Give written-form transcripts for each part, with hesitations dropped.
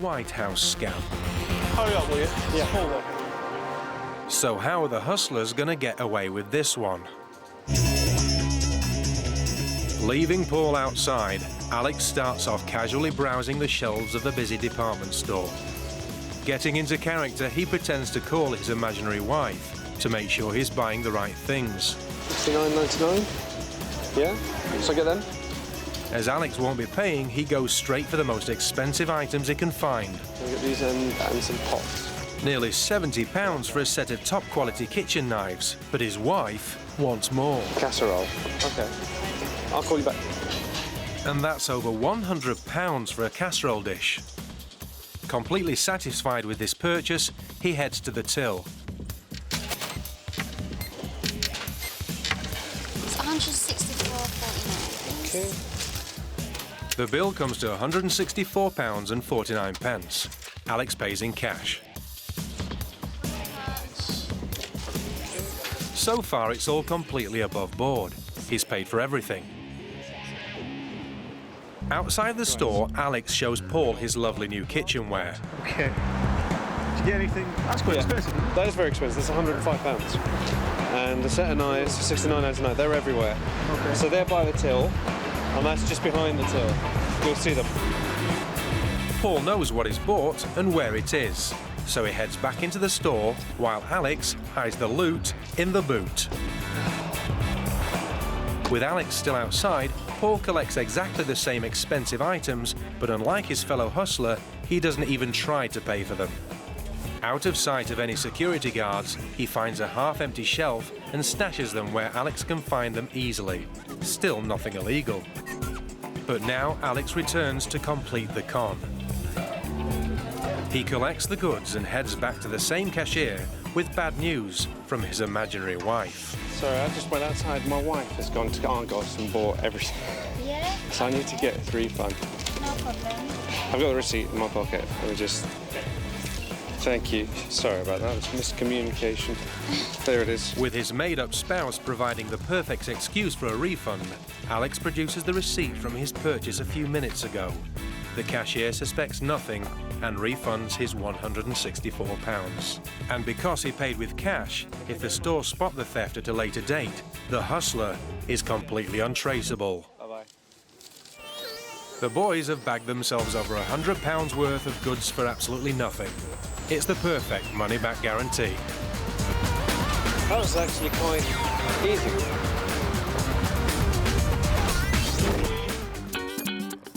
White House scam. Hurry up, will you? Yeah, hold on. So how are the hustlers going to get away with this one? Leaving Paul outside, Alex starts off casually browsing the shelves of the busy department store. Getting into character, he pretends to call his imaginary wife to make sure he's buying the right things. $69.99? Yeah? So I get them? As Alex won't be paying, he goes straight for the most expensive items he can find. I'll get these and some pots. Nearly £70 for a set of top-quality kitchen knives, but his wife wants more. Casserole. OK. I'll call you back. And that's over £100 for a casserole dish. Completely satisfied with this purchase, he heads to the till. It's $164.49. Okay. The bill comes to £164.49. Alex pays in cash. So far, it's all completely above board. He's paid for everything. Outside the store, Alex shows Paul his lovely new kitchenware. OK. Did you get anything? That's quite expensive. That is very expensive. That's £105. And a set of knives, $69.99. They're everywhere. OK. So they're by the till, and that's just behind the till. You'll see them. Paul knows what is bought and where it is, so he heads back into the store while Alex hides the loot in the boot. With Alex still outside, Paul collects exactly the same expensive items, but unlike his fellow hustler, he doesn't even try to pay for them. Out of sight of any security guards, he finds a half-empty shelf and stashes them where Alex can find them easily. Still nothing illegal. But now Alex returns to complete the con. He collects the goods and heads back to the same cashier with bad news from his imaginary wife. Sorry, I just went outside. My wife has gone to Argos and bought everything. Yeah? So I need to get a refund. No problem. I've got the receipt in my pocket. Let me just... Thank you. Sorry about that. It's miscommunication. There it is. With his made-up spouse providing the perfect excuse for a refund, Alex produces the receipt from his purchase a few minutes ago. The cashier suspects nothing and refunds his £164. And because he paid with cash, if the store spot the theft at a later date, the hustler is completely untraceable. Bye-bye. The boys have bagged themselves over £100 worth of goods for absolutely nothing. It's the perfect money-back guarantee. That was actually quite easy.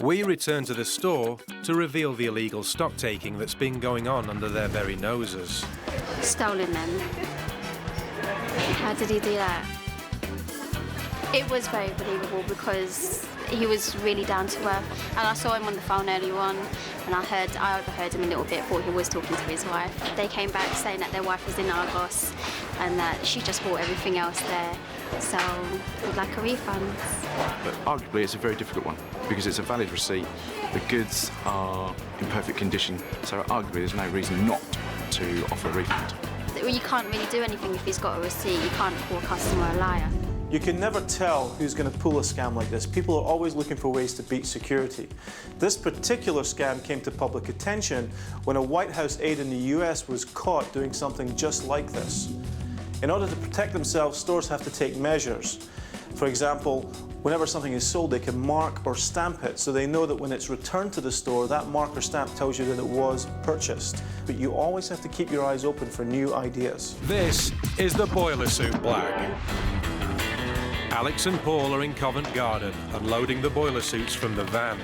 We return to the store to reveal the illegal stock-taking that's been going on under their very noses. Stolen them. How did he do that? It was very believable because he was really down to earth. And I saw him on the phone earlier on, and I overheard him a little bit, thought he was talking to his wife. They came back saying that their wife was in Argos and that she just bought everything else there. So, we'd like a refund. But arguably, it's a very difficult one because it's a valid receipt. The goods are in perfect condition, so arguably there's no reason not to offer a refund. Well, you can't really do anything if he's got a receipt. You can't call a customer a liar. You can never tell who's going to pull a scam like this. People are always looking for ways to beat security. This particular scam came to public attention when a White House aide in the US was caught doing something just like this. In order to protect themselves, stores have to take measures. For example, whenever something is sold, they can mark or stamp it so they know that when it's returned to the store, that mark or stamp tells you that it was purchased. But you always have to keep your eyes open for new ideas. This is the boiler suit blag. Alex and Paul are in Covent Garden, unloading the boiler suits from the van.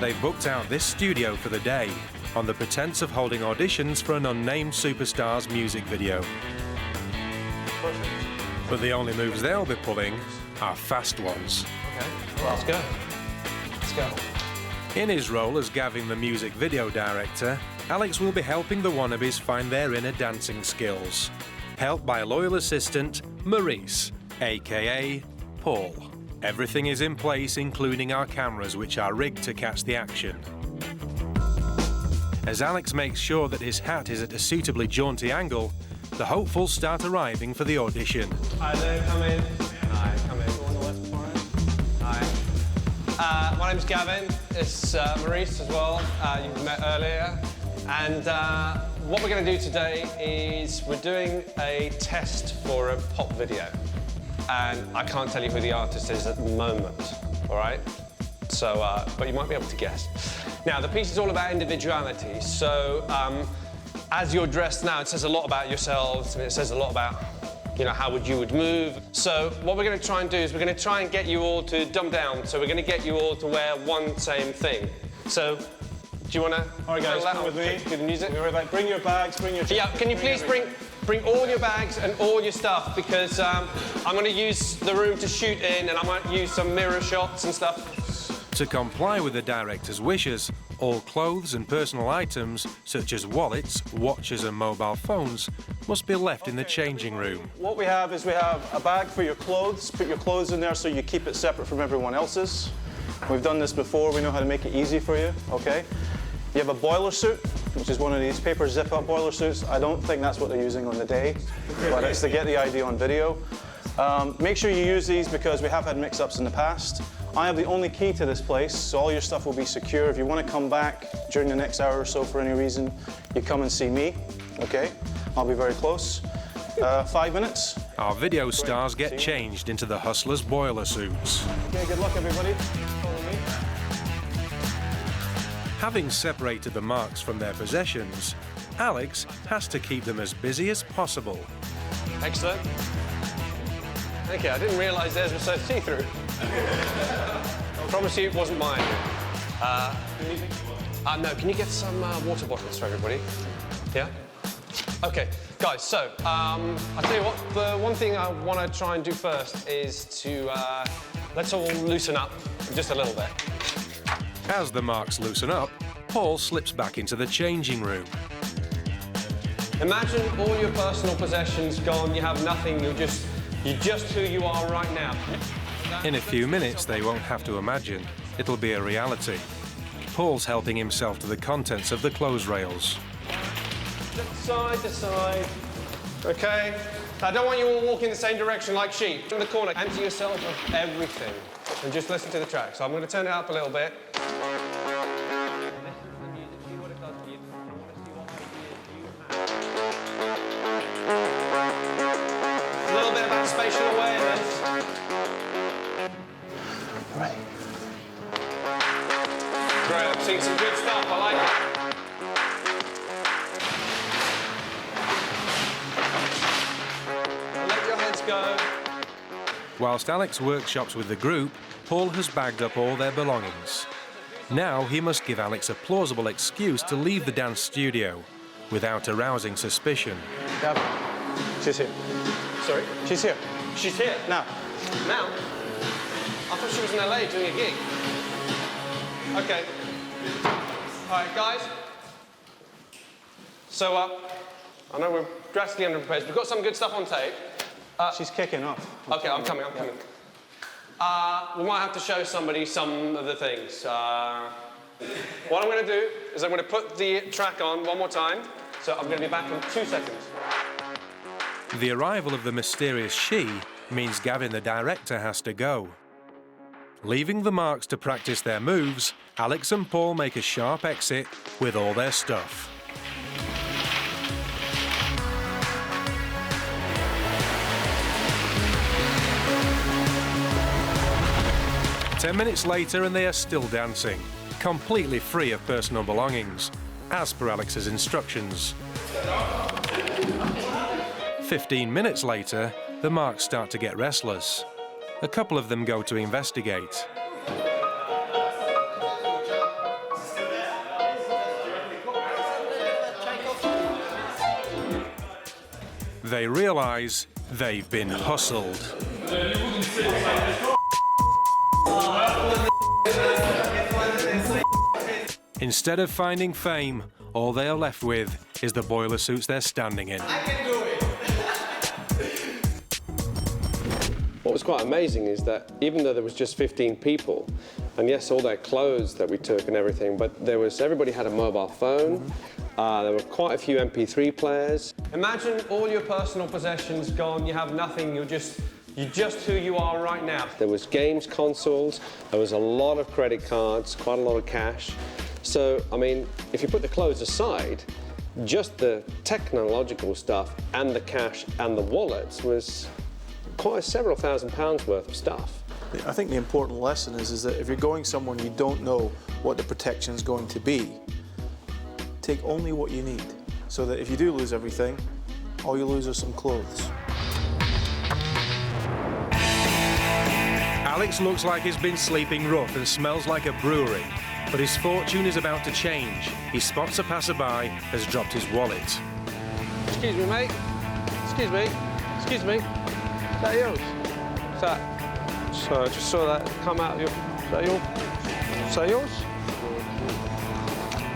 They've booked out this studio for the day, on the pretense of holding auditions for an unnamed superstar's music video. But the only moves they'll be pulling are fast ones. Okay, well, let's go. Let's go. In his role as Gavin, the music video director, Alex will be helping the wannabes find their inner dancing skills. Helped by loyal assistant Maurice, aka Paul. Everything is in place, including our cameras, which are rigged to catch the action. As Alex makes sure that his hat is at a suitably jaunty angle, the hopefuls start arriving for the audition. Hi there, come in. Hi, come in. Hi. My name's Gavin. It's Maurice as well, you met earlier. And what we're going to do today is we're doing a test for a pop video. And I can't tell you who the artist is at the moment, all right? So, but you might be able to guess. Now, the piece is all about individuality. So, as you're dressed now, it says a lot about yourselves. It says a lot about, you know, how you would move. So what we're going to try and do is we're going to try and get you all to dumb down. So we're going to get you all to wear one same thing. So, do you want to? All right, guys, come with me. Do the music. Right, bring your bags, bring your... Yeah, can you please bring all your bags and all your stuff, because I'm going to use the room to shoot in, and I might use some mirror shots and stuff. To comply with the director's wishes, all clothes and personal items, such as wallets, watches and mobile phones, must be left in the changing room. What we have is we have a bag for your clothes. Put your clothes in there so you keep it separate from everyone else's. We've done this before. We know how to make it easy for you, okay? You have a boiler suit, which is one of these paper zip-up boiler suits. I don't think that's what they're using on the day, but it's to get the idea on video. Make sure you use these because we have had mix-ups in the past. I have the only key to this place, so all your stuff will be secure. If you want to come back during the next hour or so for any reason, you come and see me, okay? I'll be very close. 5 minutes. Our video stars get changed into the Hustlers' boiler suits. Okay, good luck, everybody. Follow me. Having separated the marks from their possessions, Alex has to keep them as busy as possible. Excellent. Thank you. I didn't realise theirs were so see-through. I promise you it wasn't mine. No, can you get some water bottles for everybody? Yeah? Okay, guys, so I'll tell you what, the one thing I want to try and do first is to let's all loosen up just a little bit. As the marks loosen up, Paul slips back into the changing room. Imagine all your personal possessions gone, you have nothing, you're just who you are right now. In a few minutes, they won't have to imagine. It'll be a reality. Paul's helping himself to the contents of the clothes rails. Side to side. Okay? I don't want you all walking the same direction like sheep. In the corner, empty yourself of everything and just listen to the track. So I'm going to turn it up a little bit. A little bit about spatial awareness. Right. Great, I'm seeing some good stuff. I like it. Let your heads go. Whilst Alex workshops with the group, Paul has bagged up all their belongings. Now he must give Alex a plausible excuse to leave the dance studio without arousing suspicion. Gavin, she's here. Sorry? She's here. She's here. Now. Now? I thought she was in LA doing a gig. Okay. All right, guys. So, I know we're drastically underprepared. We've got some good stuff on tape. She's kicking off. Okay, I'm coming. We might have to show somebody some of the things. What I'm going to do is I'm going to put the track on one more time. So I'm going to be back in 2 seconds. The arrival of the mysterious she means Gavin, the director, has to go. Leaving the marks to practice their moves, Alex and Paul make a sharp exit with all their stuff. Ten minutes later and they are still dancing, completely free of personal belongings, as per Alex's instructions. 15 minutes later, the marks start to get restless. A couple of them go to investigate. They realise they've been hustled. Instead of finding fame, all they are left with is the boiler suits they're standing in. What was quite amazing is that even though there was just 15 people, and yes, all their clothes that we took and everything, but everybody had a mobile phone. There were quite a few MP3 players. Imagine all your personal possessions gone, you have nothing, you're just You're just who you are right now. There was games consoles, there was a lot of credit cards, quite a lot of cash. So, I mean, if you put the clothes aside, just the technological stuff and the cash and the wallets was quite several £1,000s worth of stuff. I think the important lesson is that if you're going somewhere and you don't know what the protection is going to be, take only what you need, so that if you do lose everything, all you lose are some clothes. Alex looks like he's been sleeping rough and smells like a brewery, but his fortune is about to change. He spots a passerby, has dropped his wallet. Excuse me, mate. Excuse me. Excuse me. Is that yours? Is that? Sorry, I just saw that come out of your... Is that yours? Is that yours?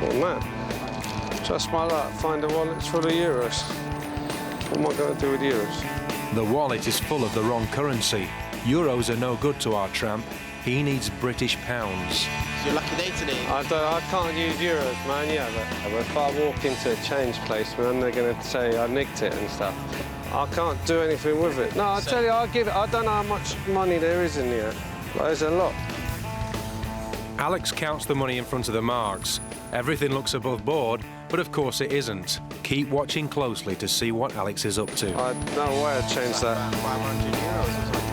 Oh, man. Just my luck. Find the wallets full of euros. What am I going to do with euros? The wallet is full of the wrong currency. Euros are no good to our tramp. He needs British pounds. It's your lucky day today. I can't use euros, man, yeah, but if I walk into a change place, then they're going to say I nicked it and stuff. I can't do anything with it. No, I tell you, I'll give it. I don't know how much money there is in here, but there's a lot. Alex counts the money in front of the marks. Everything looks above board, but of course it isn't. Keep watching closely to see what Alex is up to. No way I'd change that. 500 euros or something.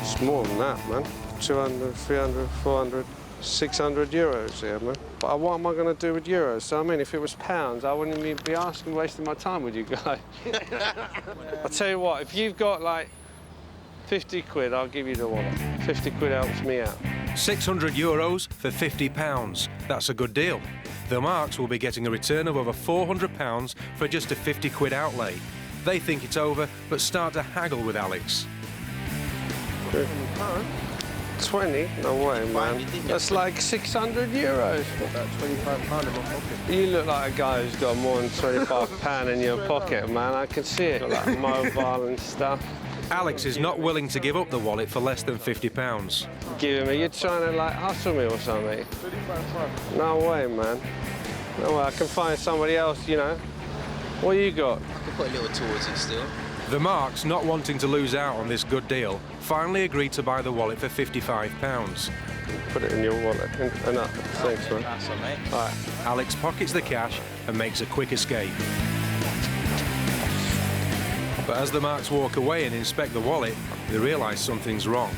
It's more than that, man. 200, 300, 400, 600 euros here, man. But what am I going to do with euros? So, I mean, if it was pounds, I wouldn't even be asking, wasting my time with you guys. I'll tell you what, if you've got, like, 50 quid, I'll give you the wallet. 50 quid helps me out. 600 euros for £50. That's a good deal. The marks will be getting a return of over £400 for just a 50 quid outlay. They think it's over, but start to haggle with Alex. 20? No way, man. That's like 600 euros. About £25 in my pocket. You look like a guy who's got more than £25 in your pocket, man. I can see it. Like mobile and stuff. Alex is not willing to give up the wallet for less than £50. Giving me, you're trying to like hustle me or something. No way, man. No way, I can find somebody else, you know. What you got? I can put a little towards it still. The marks, not wanting to lose out on this good deal, finally agreed to buy the wallet for £55. Put it in your wallet. Thanks, man. That's all, mate. All right. Alex pockets the cash and makes a quick escape. But as the marks walk away and inspect the wallet, they realise something's wrong.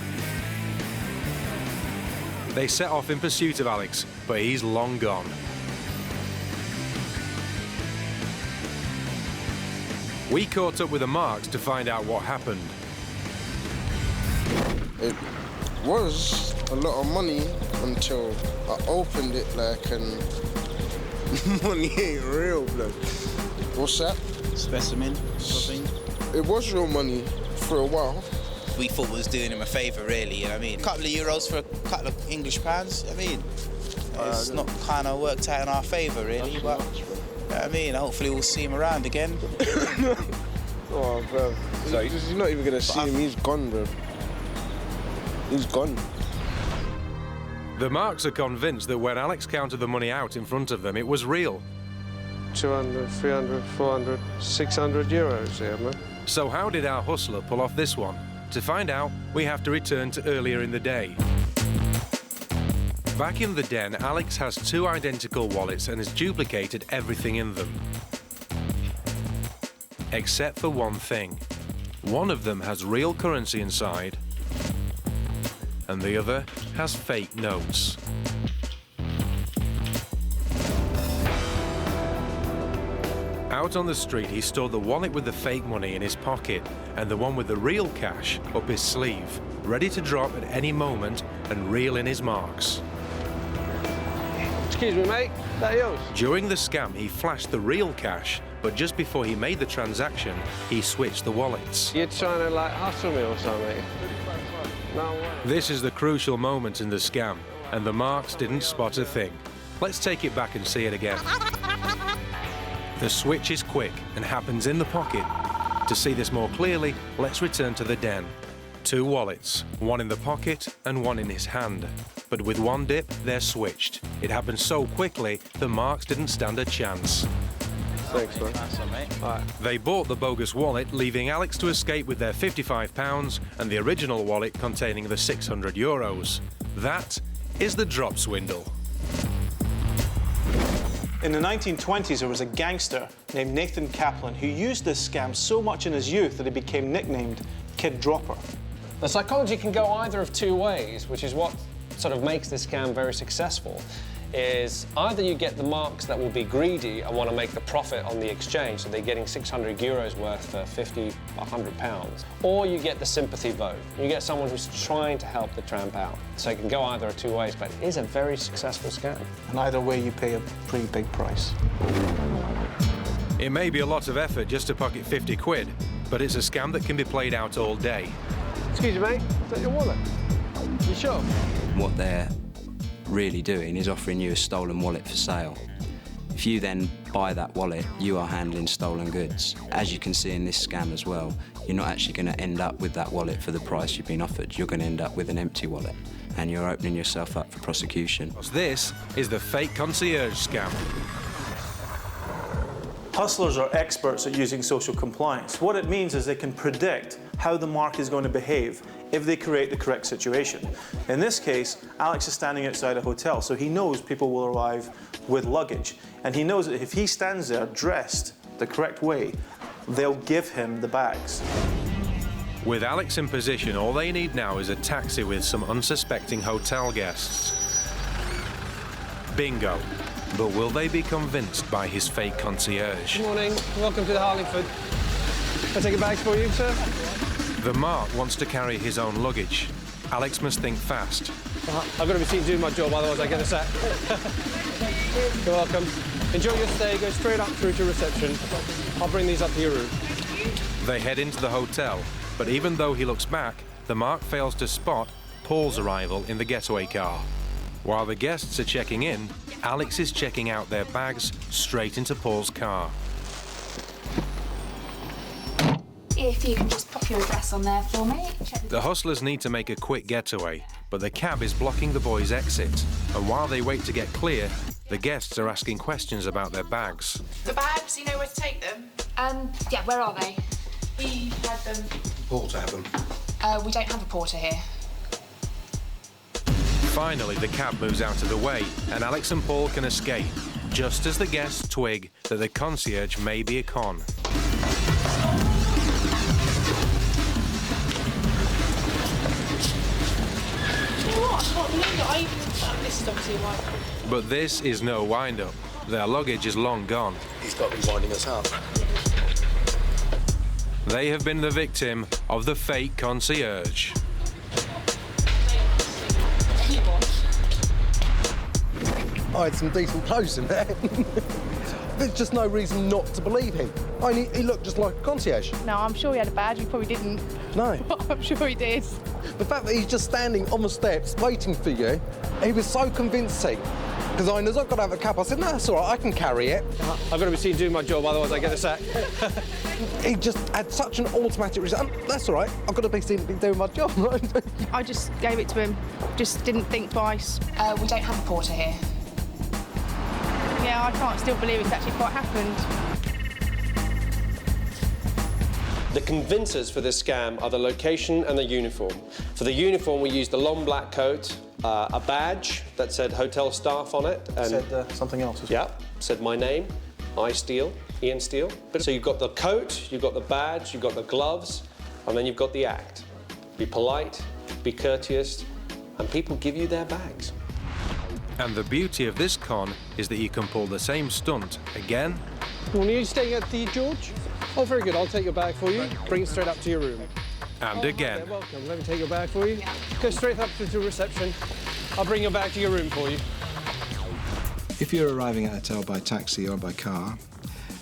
They set off in pursuit of Alex, but he's long gone. We caught up with the marks to find out what happened. It was a lot of money until I opened it, like, and money ain't real, blood. What's that? Specimen, something. It was real money for a while. We thought we was doing him a favour, really, you know what I mean? A couple of euros for a couple of English pounds, I mean, it's not kind of worked out in our favour, really, but, you know what I mean? Hopefully we'll see him around again. Oh, bro. You're not even going to see him, he's gone, bro. He's gone. The marks are convinced that when Alex counted the money out in front of them, it was real. 200, 300, 400, 600 euros here, man. So how did our hustler pull off this one? To find out, we have to return to earlier in the day. Back in the den, Alex has two identical wallets and has duplicated everything in them. Except for one thing. One of them has real currency inside, and the other has fake notes. Out on the street, he stored the wallet with the fake money in his pocket and the one with the real cash up his sleeve, ready to drop at any moment and reel in his marks. Excuse me, mate. Is that yours? During the scam, he flashed the real cash, but just before he made the transaction, he switched the wallets. You're trying to, like, hustle me or something? No way. This is the crucial moment in the scam, and the marks didn't spot a thing. Let's take it back and see it again. The switch is quick and happens in the pocket. To see this more clearly, let's return to the den. Two wallets, one in the pocket and one in his hand. But with one dip, they're switched. It happened so quickly, the marks didn't stand a chance. Thanks, man. Nice one, mate. All right. They bought the bogus wallet, leaving Alex to escape with their £55 and the original wallet containing the €600. That is the drop swindle. In the 1920s, there was a gangster named Nathan Kaplan who used this scam so much in his youth that he became nicknamed Kid Dropper. The psychology can go either of two ways, which is what sort of makes this scam very successful, is either you get the marks that will be greedy and want to make the profit on the exchange, so they're getting €600 worth for 50, £100, or you get the sympathy vote. You get someone who's trying to help the tramp out. So it can go either of two ways, but it is a very successful scam. And either way, you pay a pretty big price. It may be a lot of effort just to pocket 50 quid, but it's a scam that can be played out all day. Excuse me, mate. Is that your wallet? You sure? What they're really doing is offering you a stolen wallet for sale. If you then buy that wallet, you are handling stolen goods. As you can see in this scam as well, you're not actually going to end up with that wallet for the price you've been offered. You're going to end up with an empty wallet, and you're opening yourself up for prosecution. This is the fake concierge scam. Hustlers are experts at using social compliance. What it means is they can predict how the mark is going to behave if they create the correct situation. In this case, Alex is standing outside a hotel, so he knows people will arrive with luggage. And he knows that if he stands there dressed the correct way, they'll give him the bags. With Alex in position, all they need now is a taxi with some unsuspecting hotel guests. Bingo. But will they be convinced by his fake concierge? Good morning. Welcome to the Harlingford. Can I take your bags for you, sir? The Mark wants to carry his own luggage. Alex must think fast. I've got to be seen doing my job, otherwise I get a sack. You're welcome. Enjoy your stay. Go straight up through to reception. I'll bring these up to your room. They head into the hotel, but even though he looks back, the Mark fails to spot Paul's arrival in the getaway car. While the guests are checking in, Alex is checking out their bags straight into Paul's car. If you can just pop your address on there for me. The hustlers need to make a quick getaway, but the cab is blocking the boys' exit. And while they wait to get clear, the guests are asking questions about their bags. The bags, you know where to take them? Yeah, where are they? We had them. Porter had them. We don't have a porter here. Finally, the cab moves out of the way, and Alex and Paul can escape, just as the guests twig that the concierge may be a con. But this is no wind-up. Their luggage is long gone. He's got to be winding us up. They have been the victim of the fake concierge. I had some decent clothes in there. There's just no reason not to believe him. He looked just like a concierge. No, I'm sure he had a badge. He probably didn't. No. I'm sure he did. The fact that he's just standing on the steps waiting for you, he was so convincing. Because I knows I've got to have a cab. I said, no, that's all right, I can carry it. I've got to be seen doing my job, otherwise I get a sack. He just had such an automatic result. That's all right, I've got to be seen doing my job. I just gave it to him. Just didn't think twice. We don't have a porter here. Yeah, I can't still believe it's actually quite happened. The convincers for this scam are the location and the uniform. For the uniform, we used the long black coat, a badge that said hotel staff on it. And Said something else as well. Yeah, said my name, Ian Steele. So you've got the coat, you've got the badge, you've got the gloves, and then you've got the act. Be polite, be courteous, and people give you their bags. And the beauty of this con is that you can pull the same stunt again. Are you staying at the George? Oh, very good. I'll take your bag for you. Bring it straight up to your room. And again. Okay, welcome. Let me take your bag for you. Go straight up to reception. I'll bring your bag to your room for you. If you're arriving at a hotel by taxi or by car,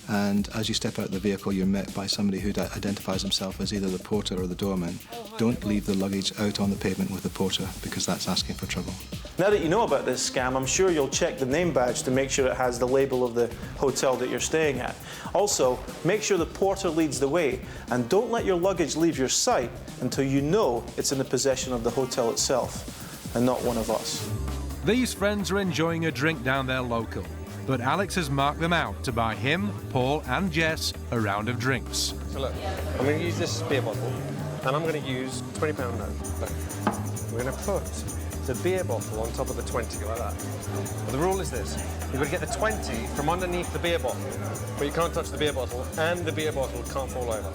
and as you step out of the vehicle, you're met by somebody who identifies himself as either the porter or the doorman, don't leave the luggage out on the pavement with the porter, because that's asking for trouble. Now that you know about this scam, I'm sure you'll check the name badge to make sure it has the label of the hotel that you're staying at. Also, make sure the porter leads the way, and don't let your luggage leave your sight until you know it's in the possession of the hotel itself, and not one of us. These friends are enjoying a drink down their local. but Alex has marked them out to buy him, Paul and Jess a round of drinks. So look, I'm going to use this beer bottle, and I'm going to use £20 note. Look, we're going to put the beer bottle on top of the 20, like that. But the rule is this: you've got to get the 20 from underneath the beer bottle, but you can't touch the beer bottle, and the beer bottle can't fall over.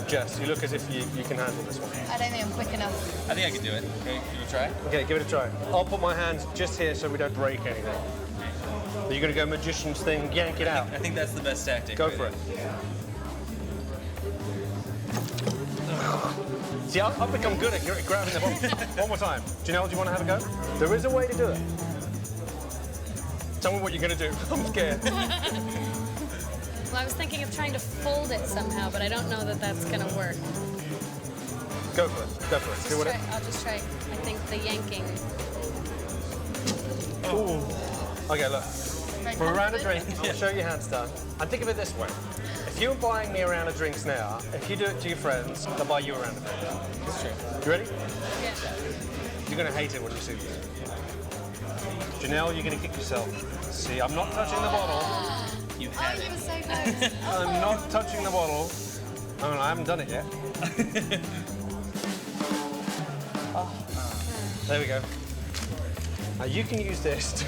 Jess, you look as if you can handle this one. I don't think I'm quick enough. I think I can do it. Can you try? Okay, give it a try. I'll put my hands just here so we don't break anything. Are you going to go magician's thing, yank it out? I think that's the best tactic. Go for it. See, I've become good at grabbing the bottle. One more time. Janelle, do you want to have a go? There is a way to do it. Tell me what you're going to do. I'm scared. Well, I was thinking of trying to fold it somehow, but I don't know that that's going to work. Go for it. Go for it. See what I'll just try. I think the yanking. Ooh. Okay, look. For a round of drinks, I'll show you how it's done. And think of it this way. If you're buying me a round of drinks now, if you do it to your friends, they'll buy you a round of drinks. That's true. You ready? Yeah. You're going to hate it when you see this. Janelle, you're going to kick yourself. See, I'm not touching the bottle. You had it. Was so close. I'm not touching the bottle. I mean, I haven't done it yet. There we go. Now you can use this.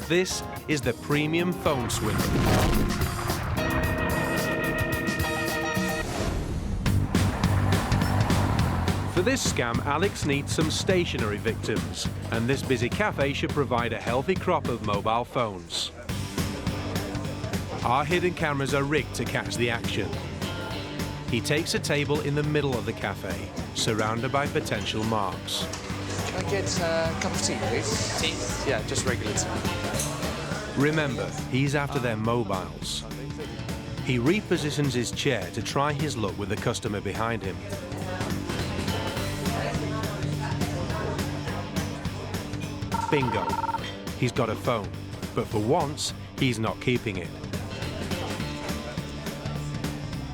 This is the premium phone swindle. For this scam, Alex needs some stationary victims, and this busy cafe should provide a healthy crop of mobile phones. Our hidden cameras are rigged to catch the action. He takes a table in the middle of the cafe, surrounded by potential marks. Can I get a cup of tea, please? Tea? Yeah, just regular tea. Remember, he's after their mobiles. He repositions his chair to try his luck with the customer behind him. Bingo. He's got a phone, but for once, he's not keeping it.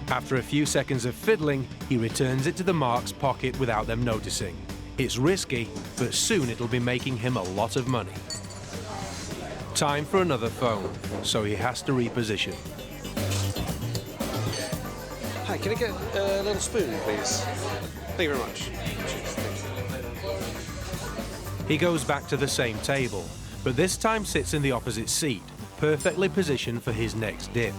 After a few seconds of fiddling, he returns it to the mark's pocket without them noticing. It's risky, but soon it'll be making him a lot of money. Time for another phone, so he has to reposition. Hi, can I get a little spoon, please? Thank you very much. He goes back to the same table, but this time sits in the opposite seat, perfectly positioned for his next dip.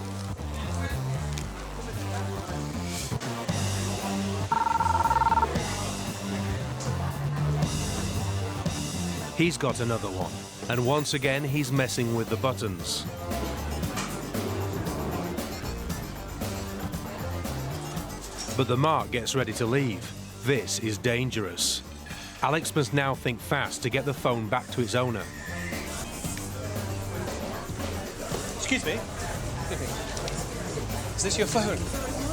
He's got another one, and once again he's messing with the buttons. But the mark gets ready to leave. This is dangerous. Alex must now think fast to get the phone back to its owner. Excuse me. Is this your phone?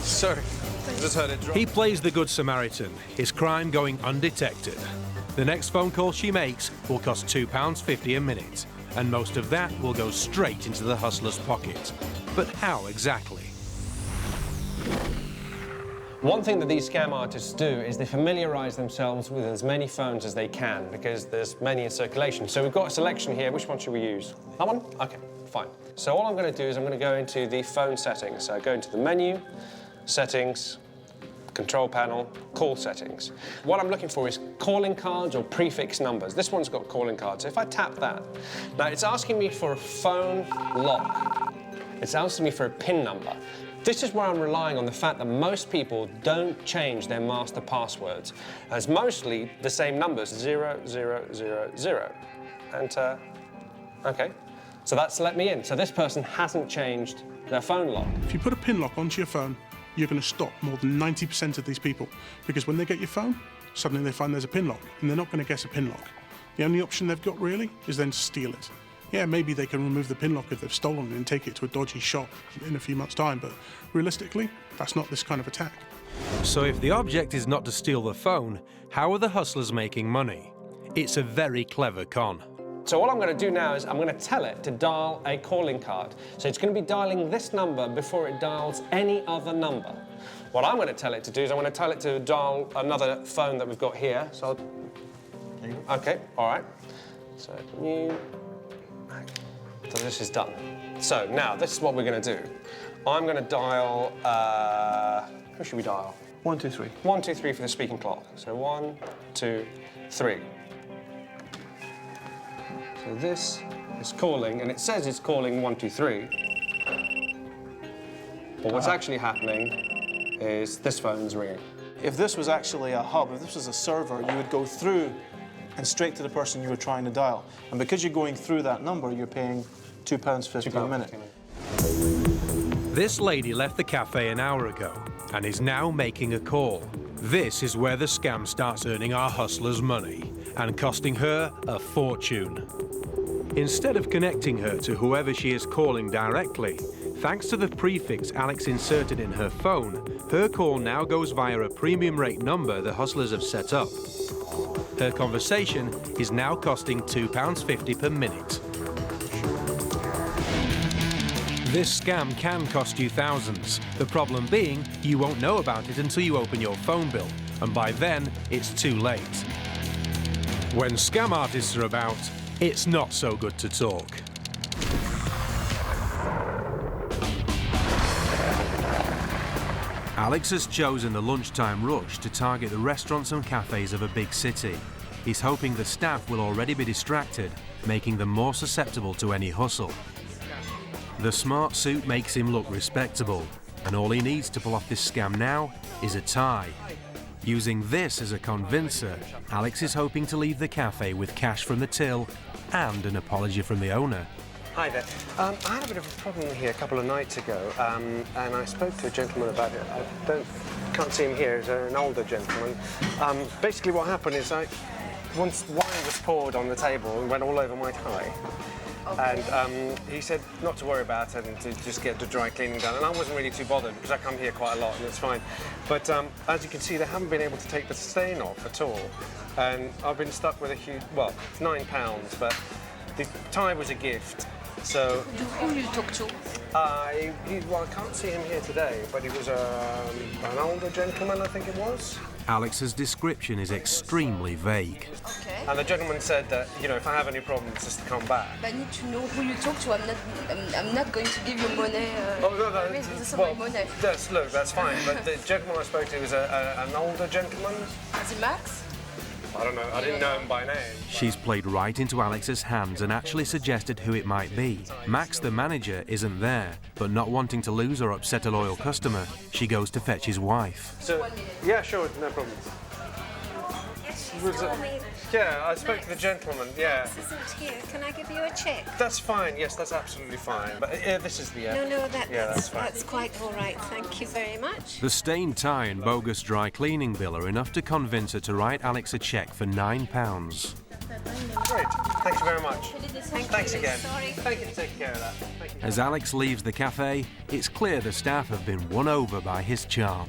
Sorry, I just heard it drop. He plays the Good Samaritan, his crime going undetected. The next phone call she makes will cost £2.50 a minute, and most of that will go straight into the hustler's pocket. But how exactly? One thing that these scam artists do is they familiarise themselves with as many phones as they can, because there's many in circulation. So we've got a selection here. Which one should we use? That one? Okay, fine. So all I'm going to do is I'm going to go into the phone settings. So go into the menu, settings, control panel, call settings. What I'm looking for is calling cards or prefix numbers. This one's got calling cards. So if I tap that, now it's asking me for a phone lock. It's asking me for a PIN number. This is where I'm relying on the fact that most people don't change their master passwords, as mostly the same numbers, 0000. Enter. Okay, so that's let me in. So this person hasn't changed their phone lock. If you put a PIN lock onto your phone, you're going to stop more than 90% of these people, because when they get your phone, suddenly they find there's a PIN lock, and they're not going to guess a PIN lock. The only option they've got really is then to steal it. Yeah, maybe they can remove the PIN lock if they've stolen it and take it to a dodgy shop in a few months' time, but realistically, that's not this kind of attack. So if the object is not to steal the phone, how are the hustlers making money? It's a very clever con. So what I'm going to do now is I'm going to tell it to dial a calling card. So it's going to be dialing this number before it dials any other number. What I'm going to tell it to do is I'm going to tell it to dial another phone that we've got here. So, okay, all right. So new. So this is done. So now, this is what we're going to do. I'm going to dial, who should we dial? 1, 2, 3. 1, 2, 3 for the speaking clock. So 1, 2, 3. So this is calling, and it says it's calling 1, 2, 3. But what's actually happening is this phone's ringing. If this was actually a hub, if this was a server, you would go through and straight to the person you were trying to dial. And because you're going through that number, you're paying £2.50 a minute. This lady left the cafe an hour ago and is now making a call. This is where the scam starts earning our hustlers money and costing her a fortune. Instead of connecting her to whoever she is calling directly, thanks to the prefix Alex inserted in her phone, her call now goes via a premium rate number the hustlers have set up. Her conversation is now costing £2.50 per minute. This scam can cost you thousands. The problem being, you won't know about it until you open your phone bill, and by then, it's too late. When scam artists are about, it's not so good to talk. Alex has chosen the lunchtime rush to target the restaurants and cafes of a big city. He's hoping the staff will already be distracted, making them more susceptible to any hustle. The smart suit makes him look respectable, and all he needs to pull off this scam now is a tie. Using this as a convincer, Alex is hoping to leave the cafe with cash from the till and an apology from the owner. Hi there. I had a bit of a problem here a couple of nights ago, and I spoke to a gentleman about it. I can't see him here. He's an older gentleman. Basically, what happened is once wine was poured on the table and went all over my tie. Okay. And he said not to worry about it and to just get the dry cleaning done. And I wasn't really too bothered because I come here quite a lot and it's fine. But as you can see, they haven't been able to take the stain off at all. And I've been stuck with a huge, well, it's £9, but the tie was a gift. So Who you talk to? I can't see him here today, but he was an older gentleman, I think it was. Alex's description is extremely vague. Okay. And the gentleman said that, you know, if I have any problems, just to come back. I need to know who you talk to. I'm not going to give you money. This is money. Look, that's fine. But the gentleman I spoke to was an older gentleman. Is it Max? I don't know. I didn't know him by name. She's played right into Alex's hands and actually suggested who it might be. Max, the manager, isn't there, but not wanting to lose or upset a loyal customer, she goes to fetch his wife. So, yeah, sure, no problem. Yeah, I spoke to the gentleman, yeah. This isn't here. Can I give you a check? That's fine, yes, that's absolutely fine. But this is the... No, that's fine. That's quite all right. Thank you very much. The stained tie and bogus dry cleaning bill are enough to convince her to write Alex a cheque for £9. Great, thanks very much. Thanks again. Sorry. Thank you for taking care of that. Thank you. As Alex leaves the cafe, it's clear the staff have been won over by his charm.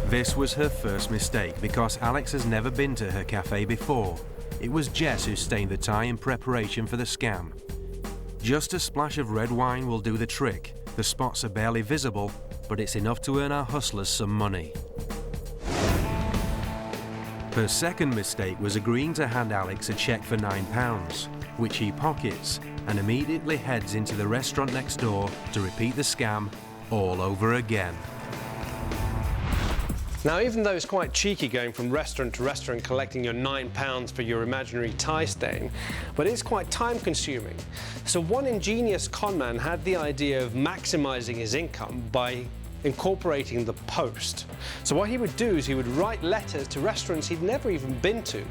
This was her first mistake because Alex has never been to her cafe before. It was Jess who stained the tie in preparation for the scam. Just a splash of red wine will do the trick. The spots are barely visible, but it's enough to earn our hustlers some money. Her second mistake was agreeing to hand Alex a cheque for £9, which he pockets and immediately heads into the restaurant next door to repeat the scam all over again. Now, even though it's quite cheeky going from restaurant to restaurant collecting your £9 for your imaginary tie stain, but it's quite time-consuming. So one ingenious conman had the idea of maximising his income by incorporating the post. So what he would do is he would write letters to restaurants he'd never even been to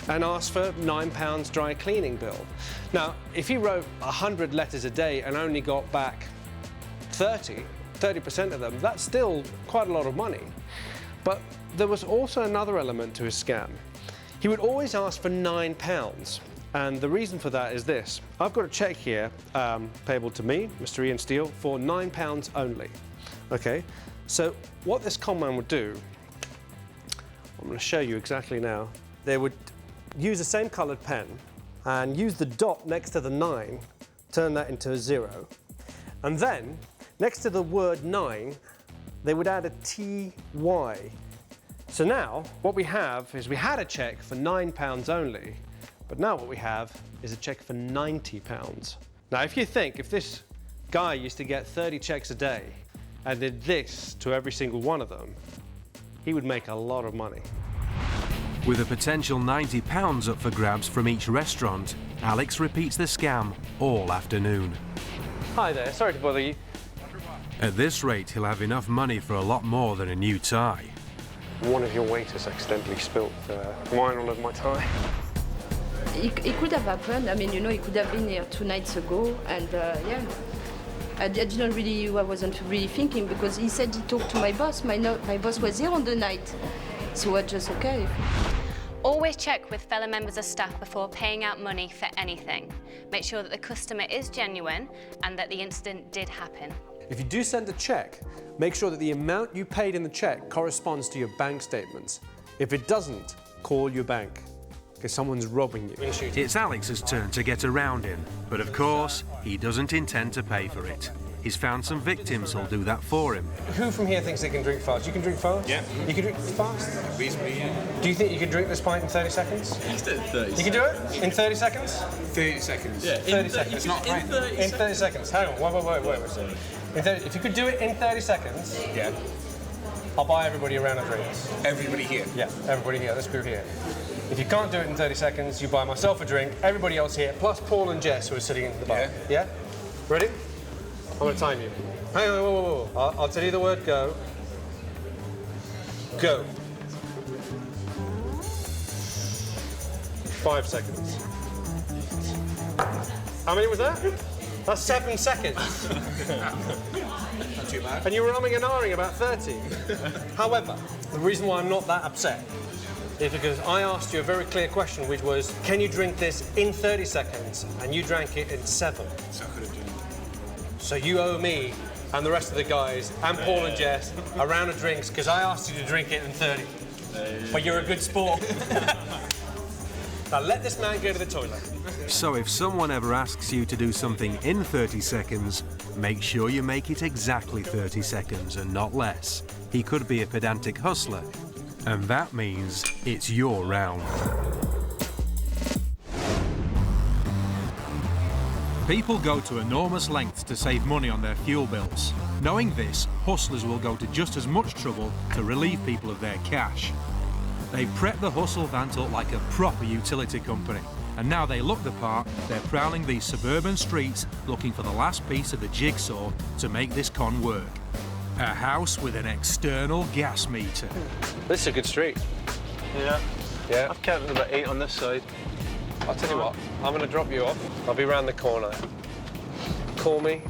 and ask for £9 dry cleaning bill. Now, if he wrote 100 letters a day and only got back 30% of them, that's still quite a lot of money. But there was also another element to his scam. He would always ask for £9, and the reason for that is this. I've got a cheque here, payable to me, Mr. Ian Steele, for £9 only. Okay, so what this conman would do, I'm going to show you exactly now. They would use the same coloured pen and use the dot next to the 9, turn that into a 0, and then next to the word 9, they would add a TY. So now, what we have is we had a cheque for £9 only, But now what we have is a cheque for £90. Now, if you think, if this guy used to get 30 cheques a day and did this to every single one of them, he would make a lot of money. With a potential £90 up for grabs from each restaurant, Alex repeats the scam all afternoon. Hi there, sorry to bother you. At this rate, he'll have enough money for a lot more than a new tie. One of your waiters accidentally spilt wine all over my tie. It could have happened. I mean, you know, it could have been here 2 nights ago, and yeah. I wasn't really thinking, because he said he talked to my boss. My boss was here on the night, so we're just okay. Always check with fellow members of staff before paying out money for anything. Make sure that the customer is genuine and that the incident did happen. If you do send a cheque, make sure that the amount you paid in the cheque corresponds to your bank statements. If it doesn't, call your bank, because someone's robbing you. It's Alex's turn to get around him, but of course, he doesn't intend to pay for it. He's found some victims who'll do that for him. Who from here thinks they can drink fast? You can drink fast? Yeah. You can drink fast? Reasonably, yeah. Do you think you can drink this pint in 30 seconds? He's done 30 You can do it? In 30 seconds? 30 seconds. Yeah, 30 seconds. It's not in 30 seconds. Hang on, wait a second. If you could do it in 30 seconds, yeah, I'll buy everybody a round of drinks. Everybody here? Yeah, everybody here, this group here. If you can't do it in 30 seconds, you buy myself a drink, everybody else here, plus Paul and Jess, who are sitting in the bar. Yeah? Ready? I'm going to time you. Hang on, whoa. I'll tell you the word go. Go. 5 seconds. How many was that? That's 7 seconds. Not too bad. And you were umming and ahhing about 30. However, the reason why I'm not that upset is because I asked you a very clear question, which was, can you drink this in 30 seconds? And you drank it in 7. So I could have done it. So you owe me and the rest of the guys and Paul and Jess a round of drinks because I asked you to drink it in 30. But you're a good sport. Now let this man go to the toilet. So if someone ever asks you to do something in 30 seconds, make sure you make it exactly 30 seconds and not less. He could be a pedantic hustler, and that means it's your round. People go to enormous lengths to save money on their fuel bills. Knowing this, hustlers will go to just as much trouble to relieve people of their cash. They've prepped the hustle van to look like a proper utility company, and now they look the part, they're prowling these suburban streets looking for the last piece of the jigsaw to make this con work. A house with an external gas meter. This is a good street. Yeah. Yeah. I've counted about 8 on this side. I'll tell you what, I'm going to drop you off. I'll be round the corner. Call me.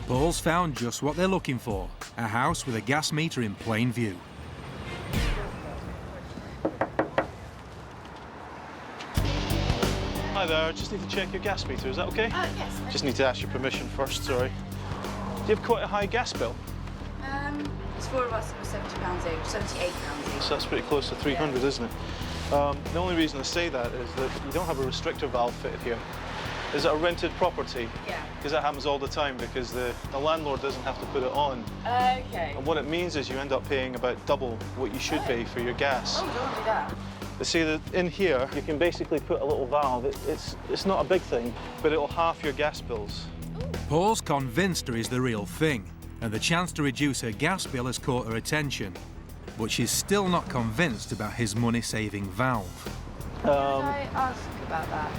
Paul's found just what they're looking for, a house with a gas meter in plain view. Hi there, I just need to check your gas meter, is that okay? Yes. Just need to ask your permission first, sorry. Do you have quite a high gas bill? It's 4 of us, it was £70 each, £78 each. So that's pretty close to 300, isn't it? The only reason I say that is that you don't have a restrictor valve fitted here. Is it a rented property? Yeah. Because that happens all the time, because the landlord doesn't have to put it on. Okay. And what it means is you end up paying about double what you should pay for your gas. Oh, don't do that. You see that in here, you can basically put a little valve. It's not a big thing, but it'll half your gas bills. Paul's convinced her is the real thing, and the chance to reduce her gas bill has caught her attention. But she's still not convinced about his money-saving valve. Did I ask about that?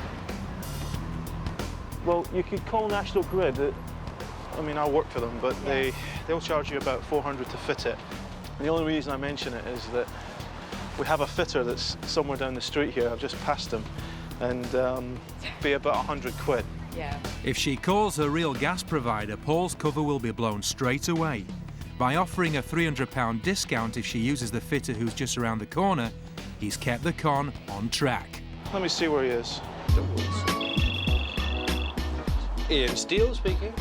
Well, you could call National Grid. I mean, I work for them, but they'll charge you about $400 to fit it. And the only reason I mention it is that we have a fitter that's somewhere down the street here. I've just passed him, and be about 100 quid. Yeah. If she calls her real gas provider, Paul's cover will be blown straight away. By offering a £300 discount if she uses the fitter who's just around the corner, he's kept the con on track. Let me see where he is. Ian Steele speaking.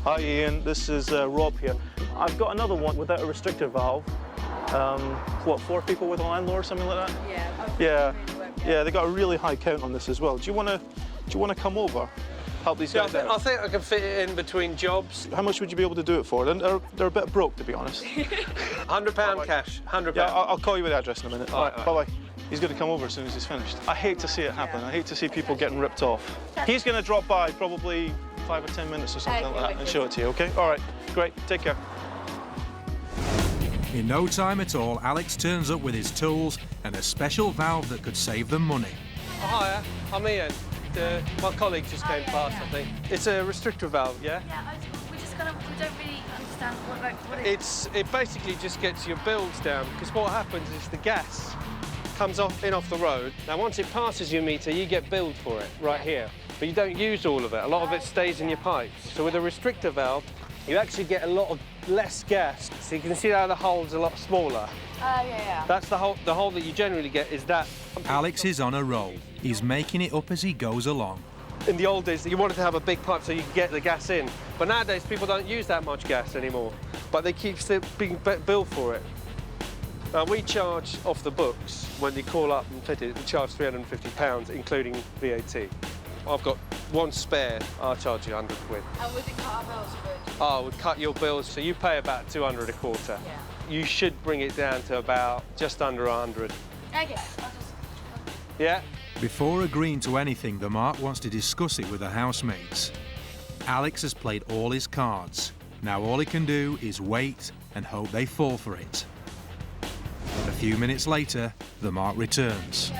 Hi Ian, this is Rob here. I've got another one without a restrictor valve. What, 4 people with a landlord, something like that? Yeah. Yeah, they got a really high count on this as well. Do you want to come over? Help these guys out? I think I can fit it in between jobs. How much would you be able to do it for? They're a bit broke, to be honest. £100 cash, £100. Yeah, I'll call you with the address in a minute. All right. Bye-bye. He's going to come over as soon as he's finished. I hate to see it happen. I hate to see people getting ripped off. He's going to drop by probably 5 or 10 minutes or something like that and show it to you, OK? All right, great. Take care. In no time at all, Alex turns up with his tools and a special valve that could save them money. Oh, hiya, I'm Ian. My colleague just came past, I think. It's a restrictor valve, yeah? Yeah, we don't really understand what it is. It basically just gets your bills down, because what happens is the gas comes off the road. Now, once it passes your meter, you get billed for it right here, but you don't use all of it. A lot of it stays in your pipes. So with a restrictor valve, you actually get a lot of less gas. So you can see how the hole's a lot smaller. Yeah. That's the hole that you generally get is that. Alex is on a roll. He's making it up as he goes along. In the old days, you wanted to have a big pipe so you could get the gas in. But nowadays, people don't use that much gas anymore. But they keep still being billed for it. We charge off the books when you call up and fit it. We charge £350, including VAT. I've got one spare. I'll charge you 100 quid. And would it cut our bills? Oh, would cut your bills. So you pay about 200 a quarter. Yeah. You should bring it down to about just under 100. Okay. Yeah. Before agreeing to anything, the Mark wants to discuss it with the housemates. Alex has played all his cards. Now all he can do is wait and hope they fall for it. A few minutes later, the Mark returns.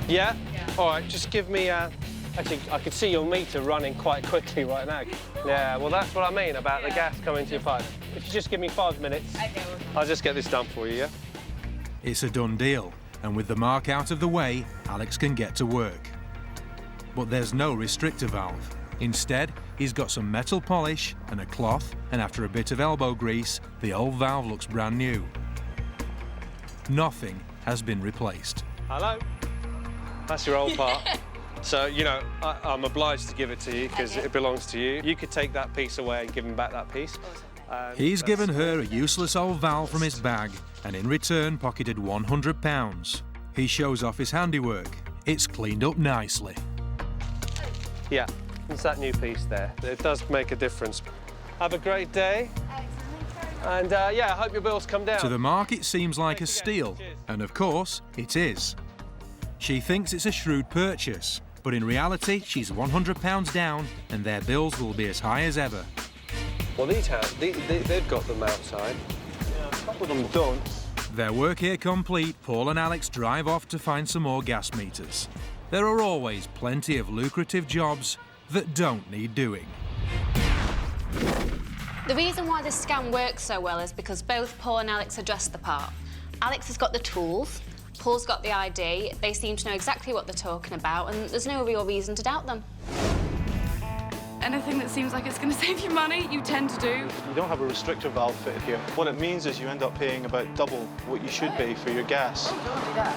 Yeah? All right, just give me actually, I could see your meter running quite quickly right now. Yeah, well, that's what I mean about the gas coming to your pipe. If you just give me 5 minutes, I'll just get this done for you, yeah? It's a done deal, and with the Mark out of the way, Alex can get to work. But there's no restrictor valve. Instead, he's got some metal polish and a cloth, and after a bit of elbow grease, the old valve looks brand new. Nothing has been replaced. Hello? That's your old part. So, you know, I'm obliged to give it to you because it belongs to you. You could take that piece away and give him back that piece. He's given her a useless old valve from his bag and in return pocketed £100. He shows off his handiwork. It's cleaned up nicely. Yeah, it's that new piece there. It does make a difference. Have a great day. And yeah, I hope your bills come down. To the Mark, it seems like a steal. And of course, it is. She thinks it's a shrewd purchase, but in reality, she's £100 down and their bills will be as high as ever. Well, they've got them outside. Yeah, a couple of them don't. Their work here complete, Paul and Alex drive off to find some more gas meters. There are always plenty of lucrative jobs that don't need doing. The reason why this scam works so well is because both Paul and Alex are dressed the part. Alex has got the tools, Paul's got the ID, they seem to know exactly what they're talking about, and there's no real reason to doubt them. Anything that seems like it's going to save you money, you tend to do. You don't have a restrictor valve fitted here. What it means is you end up paying about double what you should pay for your gas.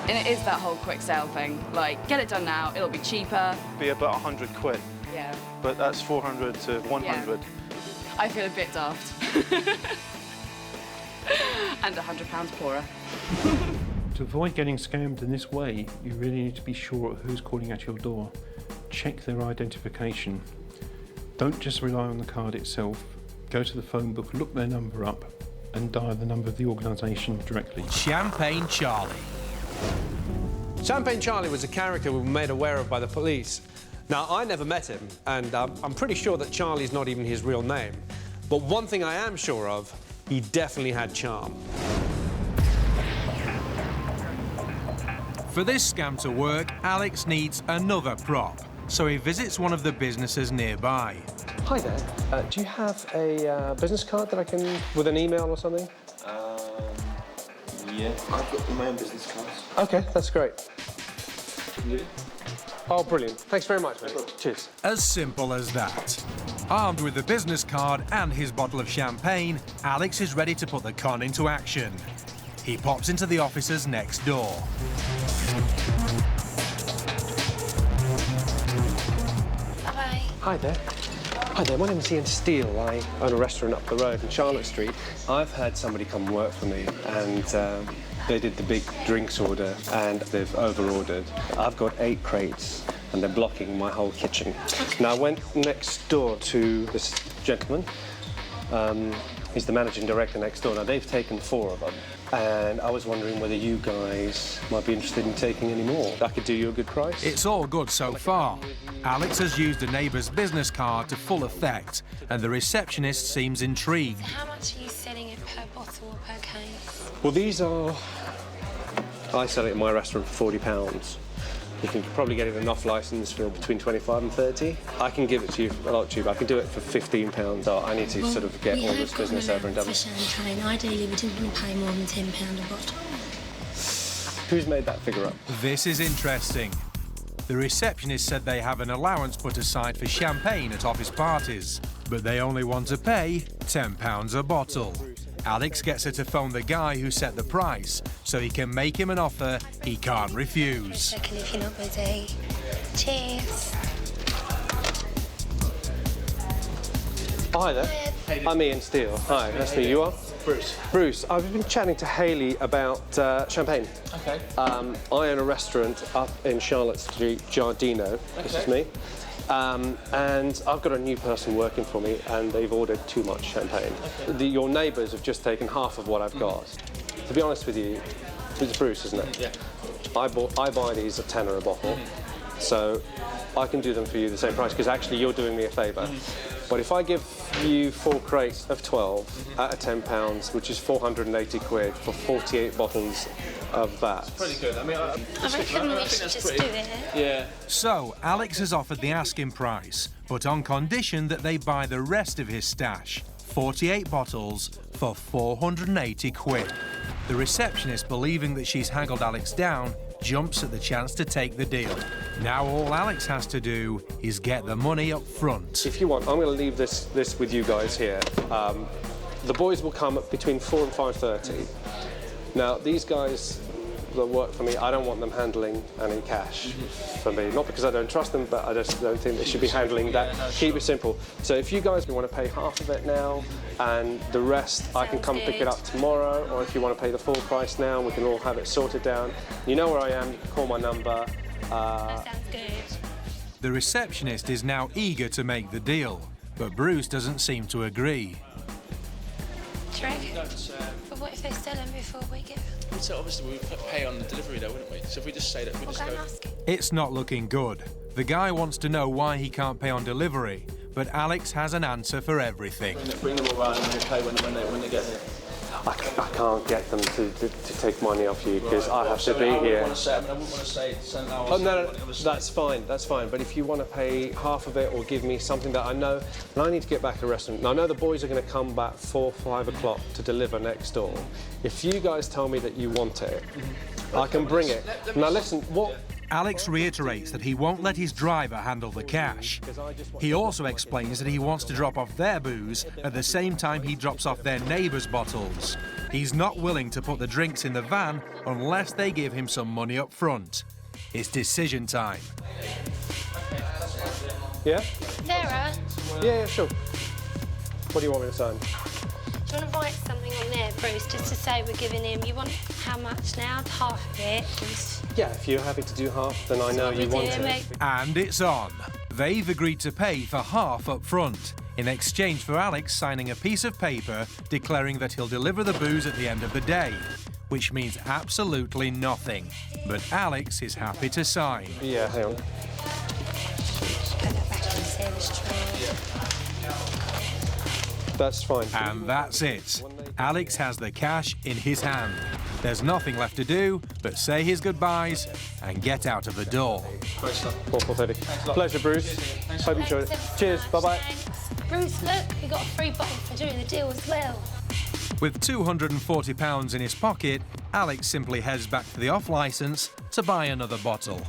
And it is that whole quick sale thing. Like, get it done now, it'll be cheaper. Be about 100 quid. Yeah. But that's 400 to 100. Yeah. I feel a bit daft. And £100 poorer. To avoid getting scammed in this way, you really need to be sure of who's calling at your door. Check their identification. Don't just rely on the card itself. Go to the phone book, look their number up, and dial the number of the organisation directly. Champagne Charlie. Champagne Charlie was a character we were made aware of by the police. Now, I never met him, and I'm pretty sure that Charlie's not even his real name. But one thing I am sure of, he definitely had charm. For this scam to work, Alex needs another prop, so he visits one of the businesses nearby. Hi there. Do you have a business card that I can, with an email or something? Yeah, I've got my own business cards. OK, that's great. Oh, brilliant. Thanks very much, mate. Cheers. As simple as that. Armed with the business card and his bottle of champagne, Alex is ready to put the con into action. He pops into the officers next door. Bye. Hi there. Hi there, my name's Ian Steele. I own a restaurant up the road in Charlotte Street. I've had somebody come work for me and they did the big drinks order and they've over-ordered. I've got 8 crates and they're blocking my whole kitchen. Now, I went next door to this gentleman. He's the managing director next door. Now, they've taken 4 of them. and I was wondering whether you guys might be interested in taking any more. I could do you a good price. It's all good so far. Alex has used a neighbour's business card to full effect, and the receptionist seems intrigued. How much are you selling it per bottle or per case? Well, these are... I sell it in my restaurant for £40. You can probably get it an off-licence for between 25 and 30. I can give it to you a lot cheaper. I can do it for £15. So I need to sort of get all this business over and done with. Champagne. Ideally, we didn't want to pay more than £10 a bottle. Who's made that figure up? This is interesting. The receptionist said they have an allowance put aside for champagne at office parties, but they only want to pay £10 a bottle. Alex gets her to phone the guy who set the price, so he can make him an offer he can't refuse. Second, if you're not busy. Cheers. Oh, hi there. I'm Ian Steele. Hi, nice to meet you. You are? Bruce. Bruce, I've been chatting to Hayley about champagne. Okay. I own a restaurant up in Charlotte Street, Giardino. This is me. And I've got a new person working for me, and they've ordered too much champagne. Okay. Your neighbours have just taken half of what I've got. To be honest with you, it's Bruce, isn't it? Yeah. I buy these at £10 a bottle, so I can do them for you the same price, because actually you're doing me a favour. But if I give you 4 crates of 12 at £10, which is 480 quid for 48 bottles of that. It's pretty good. I mean, I reckon we should just do it. Yeah. So, Alex has offered the asking price, but on condition that they buy the rest of his stash, 48 bottles, for 480 quid. The receptionist, believing that she's haggled Alex down, jumps at the chance to take the deal. Now all Alex has to do is get the money up front. If you want, I'm going to leave this with you guys here. The boys will come up between 4 and 5:30. Now, these guys that work for me, I don't want them handling any cash for me. Not because I don't trust them, but I just don't think they should be handling that. Keep it simple. So if you guys want to pay half of it now, and the rest I can come pick it up tomorrow, or if you want to pay the full price now, we can all have it sorted down. You know where I am, you can call my number. That sounds good. The receptionist is now eager to make the deal, but Bruce doesn't seem to agree. Do you reckon? But what if they sell them before we get them? So obviously we would pay on the delivery though, wouldn't we? So if we just say that we We'll just go go... and ask him. It's not looking good. The guy wants to know why he can't pay on delivery, but Alex has an answer for everything. Bring them all around and we'll pay when they get here. I can't get them to take money off you, because I have to be here. I wouldn't want to say 7 hours. Oh, no, that's fine, that's fine. But if you want to pay half of it or give me something that I know, and I need to get back to the restaurant. Now, I know the boys are going to come back 4, 5 o'clock to deliver next door. If you guys tell me that you want it, I can bring it. Now, listen, what... Alex reiterates that he won't let his driver handle the cash. He also explains that he wants to drop off their booze at the same time he drops off their neighbours' bottles. He's not willing to put the drinks in the van unless they give him some money up front. It's decision time. Yeah? Sarah, Yeah, sure. What do you want me to sign? do you want to write something on there, Bruce, just to say we're giving him, you want how much now? Half of it. Yeah, if you're happy to do half, then I know you want it. And it's on. They've agreed to pay for half up front, in exchange for Alex signing a piece of paper declaring that he'll deliver the booze at the end of the day, which means absolutely nothing. But Alex is happy to sign. Yeah, hang on. That's fine. And that's it. Alex has the cash in his hand. There's nothing left to do but say his goodbyes and get out of the door. Great stuff. 4:30. Pleasure, Bruce. Hope you enjoyed it. Cheers. Bye-bye. Bruce, look, we got a free bottle for doing the deal as well. With £240 in his pocket, Alex simply heads back to the off-licence to buy another bottle.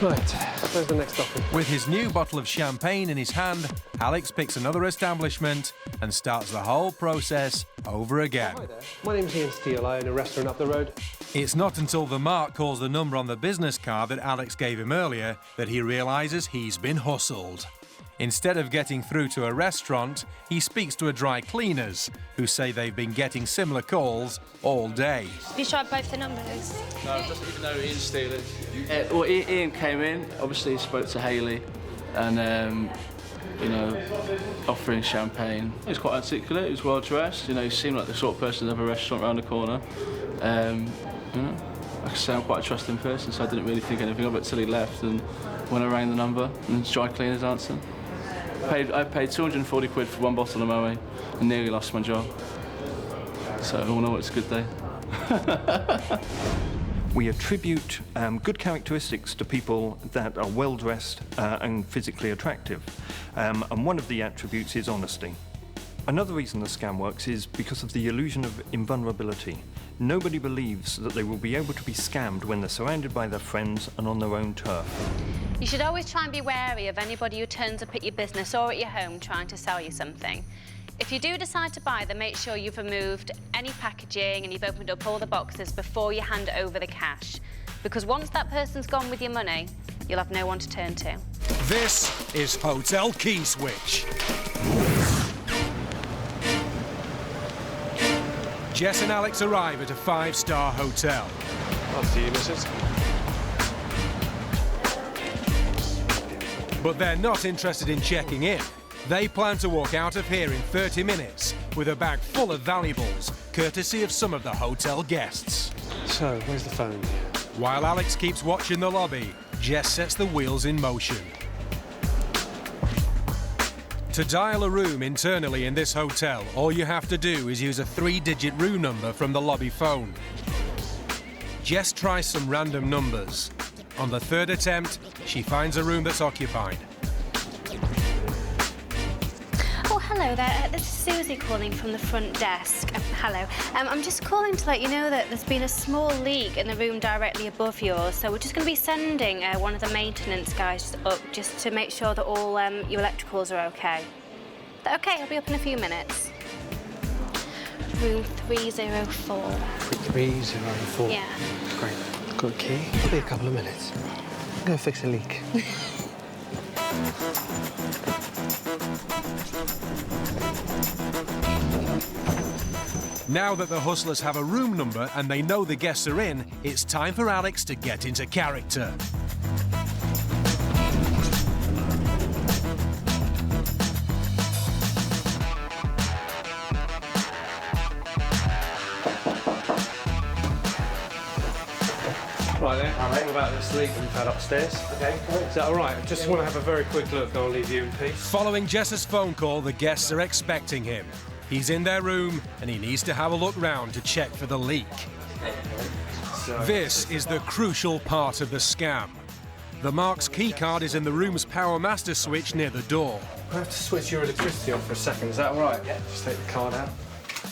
Right, where's the next stop? With his new bottle of champagne in his hand, Alex picks another establishment and starts the whole process over again. Hi there. My name's Ian Steele. I own a restaurant up the road. It's not until the mark calls the number on the business card that Alex gave him earlier that he realises he's been hustled. Instead of getting through to a restaurant, he speaks to a dry cleaners who say they've been getting similar calls all day. Have you tried both the numbers? No, it doesn't even know Ian Steele is. Well, Ian came in, obviously spoke to Hayley, and you know, offering champagne. He was quite articulate, he was well dressed, you know, he seemed like the sort of person to have a restaurant around the corner. You know, like I say, I'm quite a trusting person, so I didn't really think anything of it till he left, and when I rang the number, and dry cleaners answered. I paid 240 quid for one bottle of Moët and nearly lost my job. So all in all, it's a good day. We attribute good characteristics to people that are well-dressed and physically attractive. And one of the attributes is honesty. Another reason the scam works is because of the illusion of invulnerability. Nobody believes that they will be able to be scammed when they're surrounded by their friends and on their own turf. You should always try and be wary of anybody who turns up at your business or at your home trying to sell you something. If you do decide to buy them, make sure you've removed any packaging and you've opened up all the boxes before you hand over the cash. Because once that person's gone with your money, you'll have no one to turn to. This is Hotel Key Switch. Jess and Alex arrive at a 5-star hotel. After you, missus. But they're not interested in checking in. They plan to walk out of here in 30 minutes with a bag full of valuables, courtesy of some of the hotel guests. So, where's the phone? While Alex keeps watching the lobby, Jess sets the wheels in motion. To dial a room internally in this hotel, all you have to do is use a 3-digit room number from the lobby phone. Jess tries some random numbers. On the 3rd attempt, she finds a room that's occupied. Oh, hello there. This is Susie calling from the front desk. Hello. I'm just calling to let you know that there's been a small leak in the room directly above yours, so we're just going to be sending one of the maintenance guys up just to make sure that all your electricals are OK. OK, I'll be up in a few minutes. Room 304. 304? Yeah. Great. Got a key? It'll be a couple of minutes. I'm going to fix a leak. Now that the hustlers have a room number and they know the guests are in, it's time for Alex to get into character. Right then, what about this leak we've had upstairs? Okay, is that all right? I just want to have a very quick look, I'll leave you in peace. Following Jess's phone call, the guests are expecting him. He's in their room and he needs to have a look round to check for the leak. This is the crucial part of the scam. The Marks keycard is in the room's power master switch near the door. I have to switch your electricity on for a second, is that all right? Yeah. Just take the card out.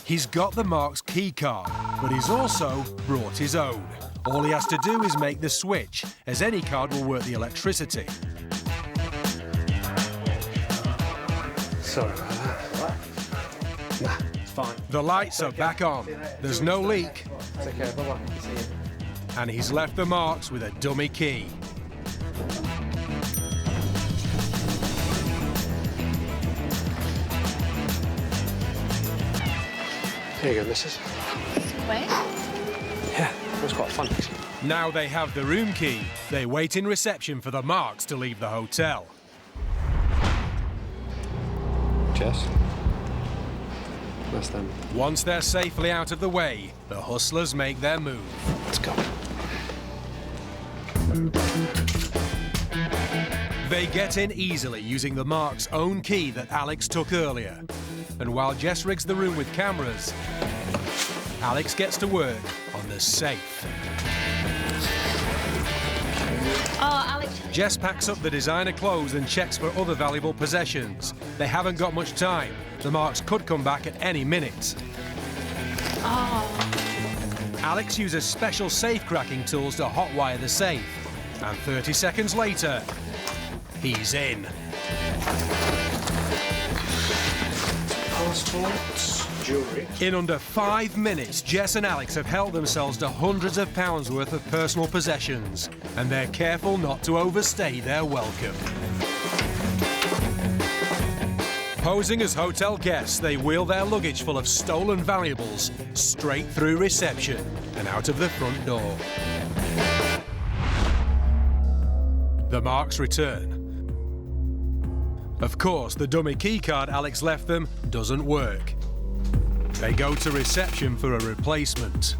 He's got the Marks keycard, but he's also brought his own. All he has to do is make the switch, as any card will work the electricity. Sorry about that. Nah, it's fine. The lights are back on. There's no leak. Take care, bye-bye. See you. And he's left the Marks with a dummy key. Here you go, missus. Wait. Yeah, it was quite fun. Now they have the room key. They wait in reception for the Marks to leave the hotel. Jess? That's them. Once they're safely out of the way, the hustlers make their move. Let's go. They get in easily using the Marks' own key that Alex took earlier. And while Jess rigs the room with cameras, Alex gets to work on the safe. Oh, Alex. Jess packs up the designer clothes and checks for other valuable possessions. They haven't got much time. The Marks could come back at any minute. Oh. Alex uses special safe-cracking tools to hotwire the safe. And 30 seconds later, he's in. Passports, jewellery. In under 5 minutes, Jess and Alex have helped themselves to hundreds of pounds worth of personal possessions, and they're careful not to overstay their welcome. Posing as hotel guests, they wheel their luggage full of stolen valuables straight through reception and out of the front door. The Marks return. Of course, the dummy keycard Alex left them doesn't work. They go to reception for a replacement.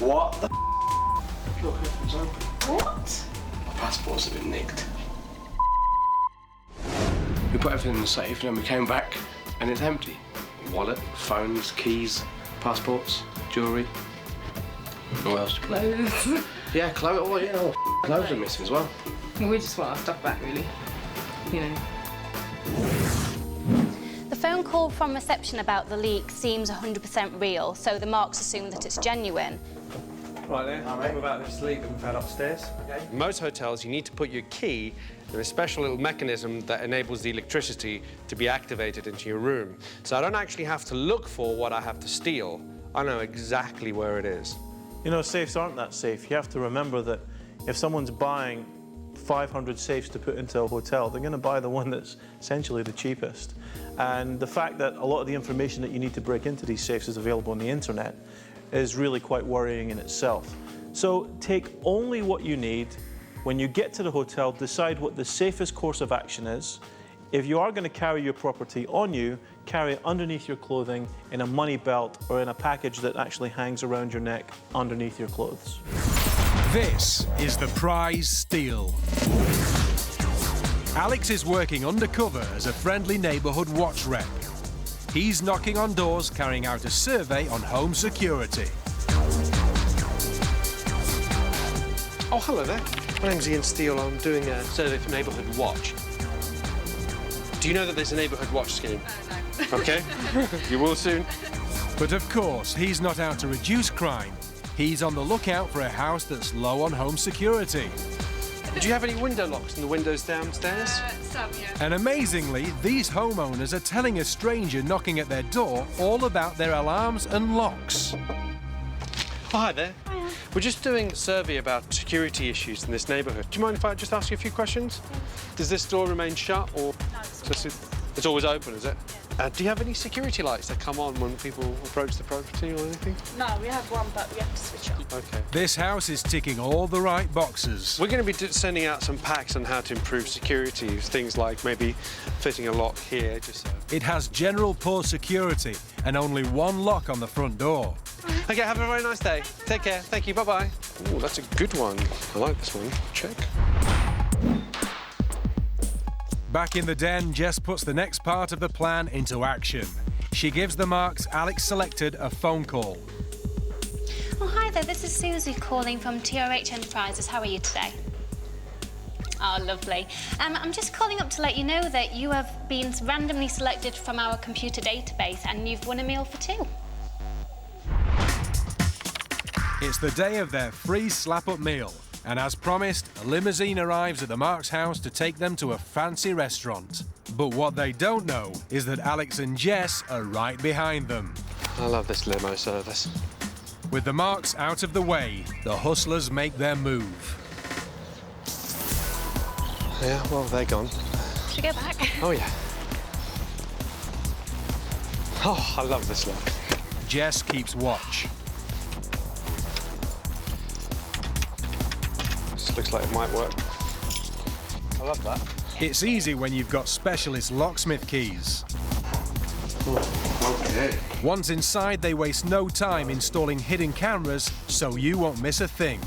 What the Look, it's open. What? My passports have been nicked. We put everything in the safe and then we came back and it's empty. Wallet, phones, keys, passports, jewellery. What else? Clothes. Yeah, clothes. Oh, yeah, all clothes are missing as well. We just want our stuff back, really. You know. The phone call from reception about the leak seems 100% real, so the marks assume that it's genuine. Right then, what about this leak that we've had upstairs? Okay. In most hotels, you need to put your key in a special little mechanism that enables the electricity to be activated into your room. So I don't actually have to look for what I have to steal. I know exactly where it is. You know, safes aren't that safe. You have to remember that if someone's buying 500 safes to put into a hotel, they're going to buy the one that's essentially the cheapest. And the fact that a lot of the information that you need to break into these safes is available on the internet is really quite worrying in itself. So take only what you need. When you get to the hotel, decide what the safest course of action is. If you are going to carry your property on you, carry it underneath your clothing, in a money belt, or in a package that actually hangs around your neck underneath your clothes. This is the prize steal. Alex is working undercover as a friendly neighbourhood watch rep. He's knocking on doors, carrying out a survey on home security. Oh, hello there. My name's Ian Steele. I'm doing a survey for Neighbourhood Watch. Do you know that there's a Neighbourhood Watch scheme? No. OK. You will soon. But of course, he's not out to reduce crime. He's on the lookout for a house that's low on home security. Do you have any window locks in the windows downstairs? Some, yeah. And amazingly, these homeowners are telling a stranger knocking at their door all about their alarms and locks. Oh, hi there. Hiya. We're just doing a survey about security issues in this neighbourhood. Do you mind if I just ask you a few questions? Yeah. Does this door remain shut or...? No, it's always open, is it? Yeah. Do you have any security lights that come on when people approach the property or anything? No, we have one, but we have to switch on. OK. This house is ticking all the right boxes. We're going to be sending out some packs on how to improve security, things like maybe fitting a lock here, just so. It has general poor security and only one lock on the front door. OK, have a very nice day. Take care. Thank you. Bye-bye. Oh, that's a good one. I like this one. Check. Back in the den, Jess puts the next part of the plan into action. She gives the marks Alex selected a phone call. Oh, hi there, this is Susie calling from TRH Enterprises. How are you today? Oh, lovely. I'm just calling up to let you know that you have been randomly selected from our computer database and you've won a meal for two. It's the day of their free slap-up meal. And as promised, a limousine arrives at the Marks' house to take them to a fancy restaurant. But what they don't know is that Alex and Jess are right behind them. I love this limo service. With the Marks out of the way, the hustlers make their move. Yeah, well, they're gone. Should we go back? Oh, yeah. Oh, I love this look. Jess keeps watch. Looks like it might work. I love that. It's easy when you've got specialist locksmith keys. Okay. Once inside, they waste no time installing hidden cameras, so you won't miss a thing.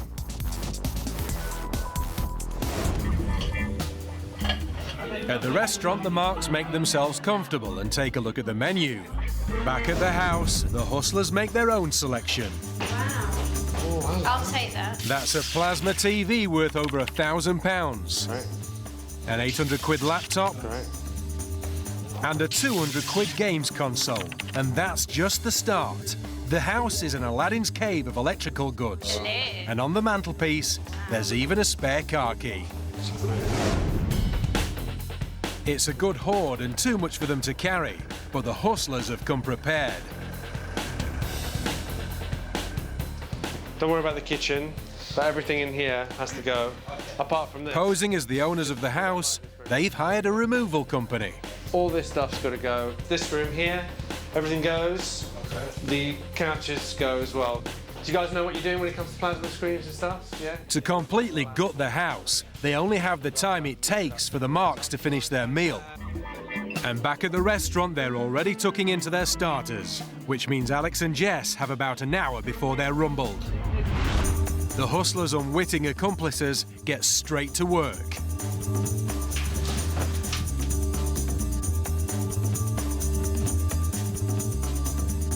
At the restaurant, the Marks make themselves comfortable and take a look at the menu. Back at the house, the hustlers make their own selection. I'll take that. That's a plasma TV worth over £1,000. Right. An 800 quid laptop. Right. And a 200 quid games console. And that's just the start. The house is an Aladdin's cave of electrical goods. Hello. And on the mantelpiece, there's even a spare car key. It's a good hoard and too much for them to carry, but the hustlers have come prepared. Don't worry about the kitchen, but everything in here has to go, apart from this. Posing as the owners of the house, they've hired a removal company. All this stuff's got to go. This room here, everything goes. The couches go as well. Do you guys know what you're doing when it comes to plasma screens and stuff? Yeah? To completely gut the house, they only have the time it takes for the Marks to finish their meal. And back at the restaurant, they're already tucking into their starters, which means Alex and Jess have about an hour before they're rumbled. The hustlers' unwitting accomplices get straight to work.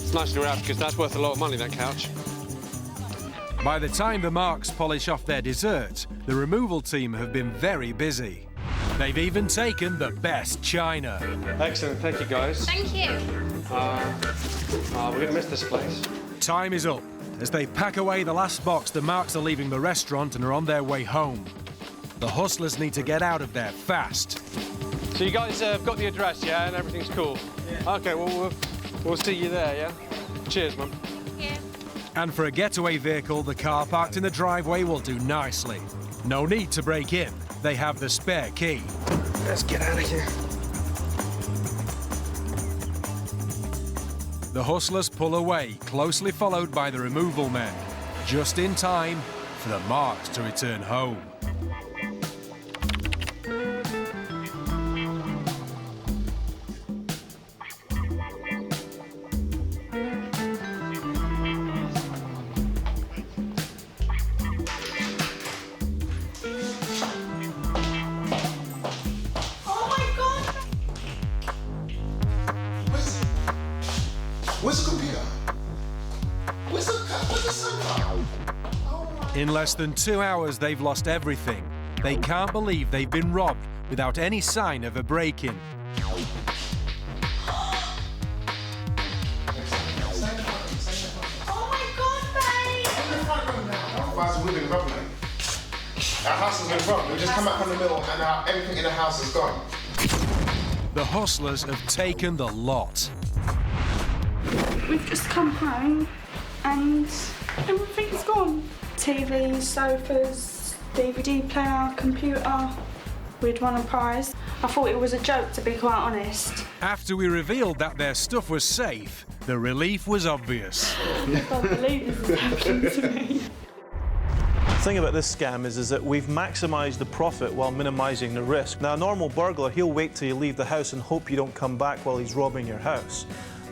It's nicely wrapped because that's worth a lot of money, that couch. By the time the Marks polish off their dessert, the removal team have been very busy. They've even taken the best china. Excellent, thank you guys. Thank you. We're gonna miss this place. Time is up. As they pack away the last box, the Marks are leaving the restaurant and are on their way home. The hustlers need to get out of there fast. So you guys have got the address, yeah, and everything's cool? Yeah. Okay, well, we'll see you there, yeah? Cheers, Mum. Yeah. And for a getaway vehicle, the car parked in the driveway will do nicely. No need to break in. They have the spare key. Let's get out of here. The hustlers pull away, closely followed by the removal men, just in time for the Marks to return home. Where's the computer? Where's the server? In less than 2 hours, they've lost everything. They can't believe they've been robbed without any sign of a break-in. We've been robbed, mate. Our house has been robbed. We just come back from the mill and everything in the house is gone. The hustlers have taken the lot. We've just come home and everything's gone. TV, sofas, DVD player, computer. We'd won a prize. I thought it was a joke, to be quite honest. After we revealed that their stuff was safe, the relief was obvious. I can't believe this is happening to me. The thing about this scam is that we've maximised the profit while minimising the risk. Now, a normal burglar, he'll wait till you leave the house and hope you don't come back while he's robbing your house.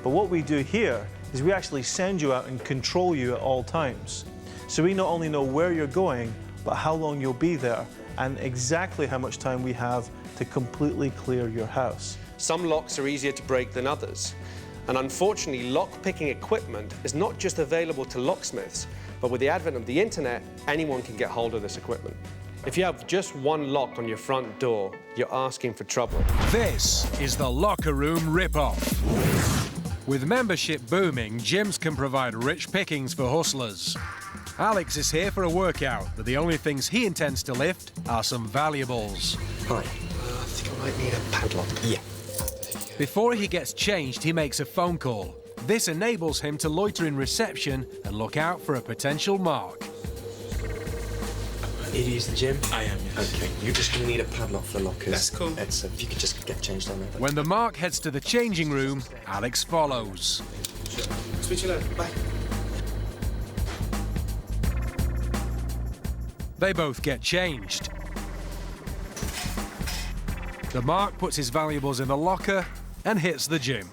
But what we do here is we actually send you out and control you at all times. So we not only know where you're going, but how long you'll be there and exactly how much time we have to completely clear your house. Some locks are easier to break than others. And unfortunately, lock-picking equipment is not just available to locksmiths, but with the advent of the internet, anyone can get hold of this equipment. If you have just one lock on your front door, you're asking for trouble. This is the locker room rip-off. With membership booming, gyms can provide rich pickings for hustlers. Alex is here for a workout, but the only things he intends to lift are some valuables. Hi. I think I might need a padlock. Yeah. Before he gets changed, he makes a phone call. This enables him to loiter in reception and look out for a potential mark. Need to use the gym? I am, yes. Okay, you're just going to need a padlock for the lockers. That's cool. If you could just get changed on there. When the mark heads to the changing room, Alex follows. Switch it over. Bye. They both get changed. The mark puts his valuables in the locker and hits the gym.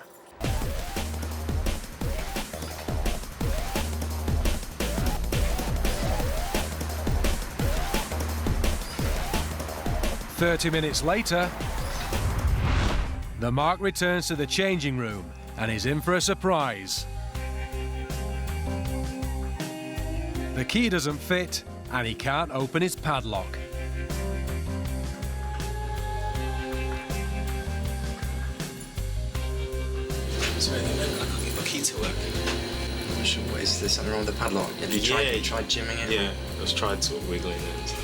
"30 minutes later, the mark returns to the changing room and is in for a surprise. The key doesn't fit and he can't open his padlock. Sorry, I can't get my key to work. I'm not sure what is this. Something wrong with the padlock. Have you tried gymming it? Yeah, I was tried sort of wiggling it.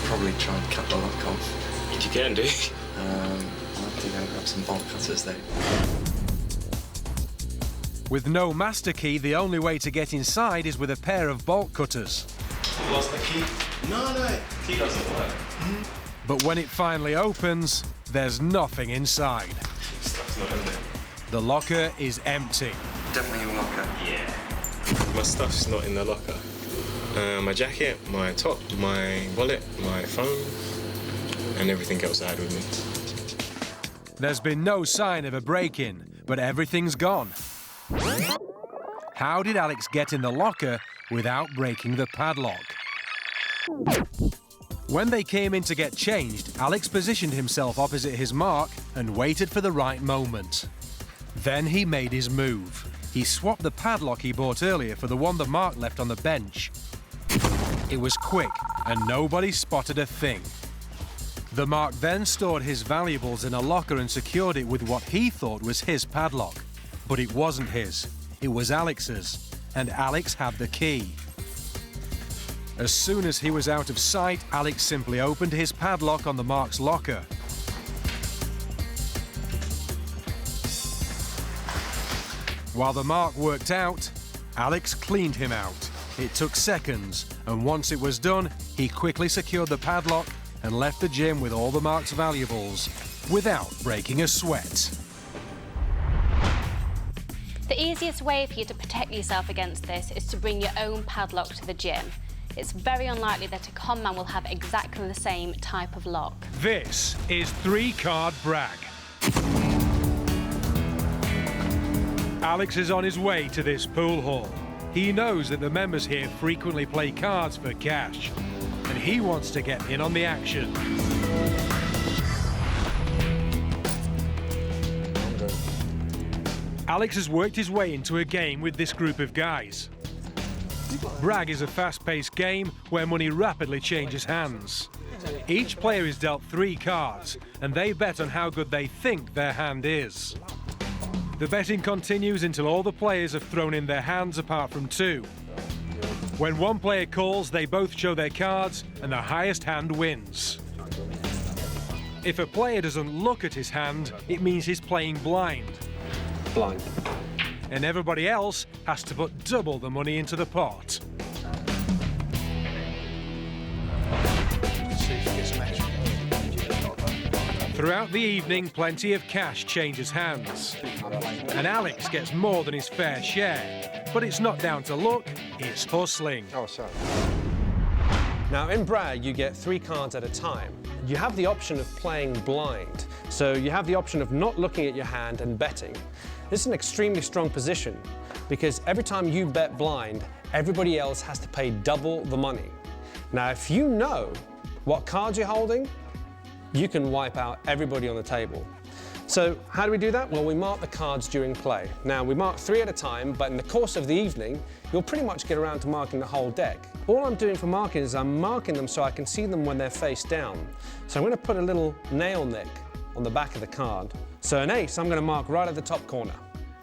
Probably try and cut the lock off. You can do. I'll have to go grab some bolt cutters though. With no master key, the only way to get inside is with a pair of bolt cutters. You lost the key? No. Key doesn't work. But when it finally opens, there's nothing inside. Stuff's not in there. The locker is empty. definitely your locker. Yeah. My stuff's not in the locker. My jacket, my top, my wallet, my phone, and everything else I had with me. There's been no sign of a break-in, but everything's gone. How did Alex get in the locker without breaking the padlock? When they came in to get changed, Alex positioned himself opposite his mark and waited for the right moment. Then he made his move. He swapped the padlock he bought earlier for the one that Mark left on the bench. It was quick, and nobody spotted a thing. The Mark then stored his valuables in a locker and secured it with what he thought was his padlock. But it wasn't his, it was Alex's, and Alex had the key. As soon as he was out of sight, Alex simply opened his padlock on the Mark's locker. While the Mark worked out, Alex cleaned him out. It took seconds, and once it was done, he quickly secured the padlock and left the gym with all the Mark's valuables without breaking a sweat. The easiest way for you to protect yourself against this is to bring your own padlock to the gym. It's very unlikely that a con man will have exactly the same type of lock. This is 3-card brag. Alex is on his way to this pool hall. He knows that the members here frequently play cards for cash, and he wants to get in on the action. Alex has worked his way into a game with this group of guys. Brag is a fast-paced game where money rapidly changes hands. Each player is dealt 3 cards, and they bet on how good they think their hand is. The betting continues until all the players have thrown in their hands apart from 2. When one player calls, they both show their cards, and the highest hand wins. If a player doesn't look at his hand, it means he's playing blind. Blind. And everybody else has to put double the money into the pot. Throughout the evening, plenty of cash changes hands. And Alex gets more than his fair share. But it's not down to luck, it's hustling. Oh, sorry. Now, in Brag, you get 3 cards at a time. You have the option of playing blind. So you have the option of not looking at your hand and betting. This is an extremely strong position because every time you bet blind, everybody else has to pay double the money. Now, if you know what cards you're holding, you can wipe out everybody on the table. So how do we do that? Well, we mark the cards during play. Now, we mark 3 at a time, but in the course of the evening, you'll pretty much get around to marking the whole deck. All I'm doing for marking is I'm marking them so I can see them when they're face down. So I'm going to put a little nail nick on the back of the card. So an ace, I'm going to mark right at the top corner.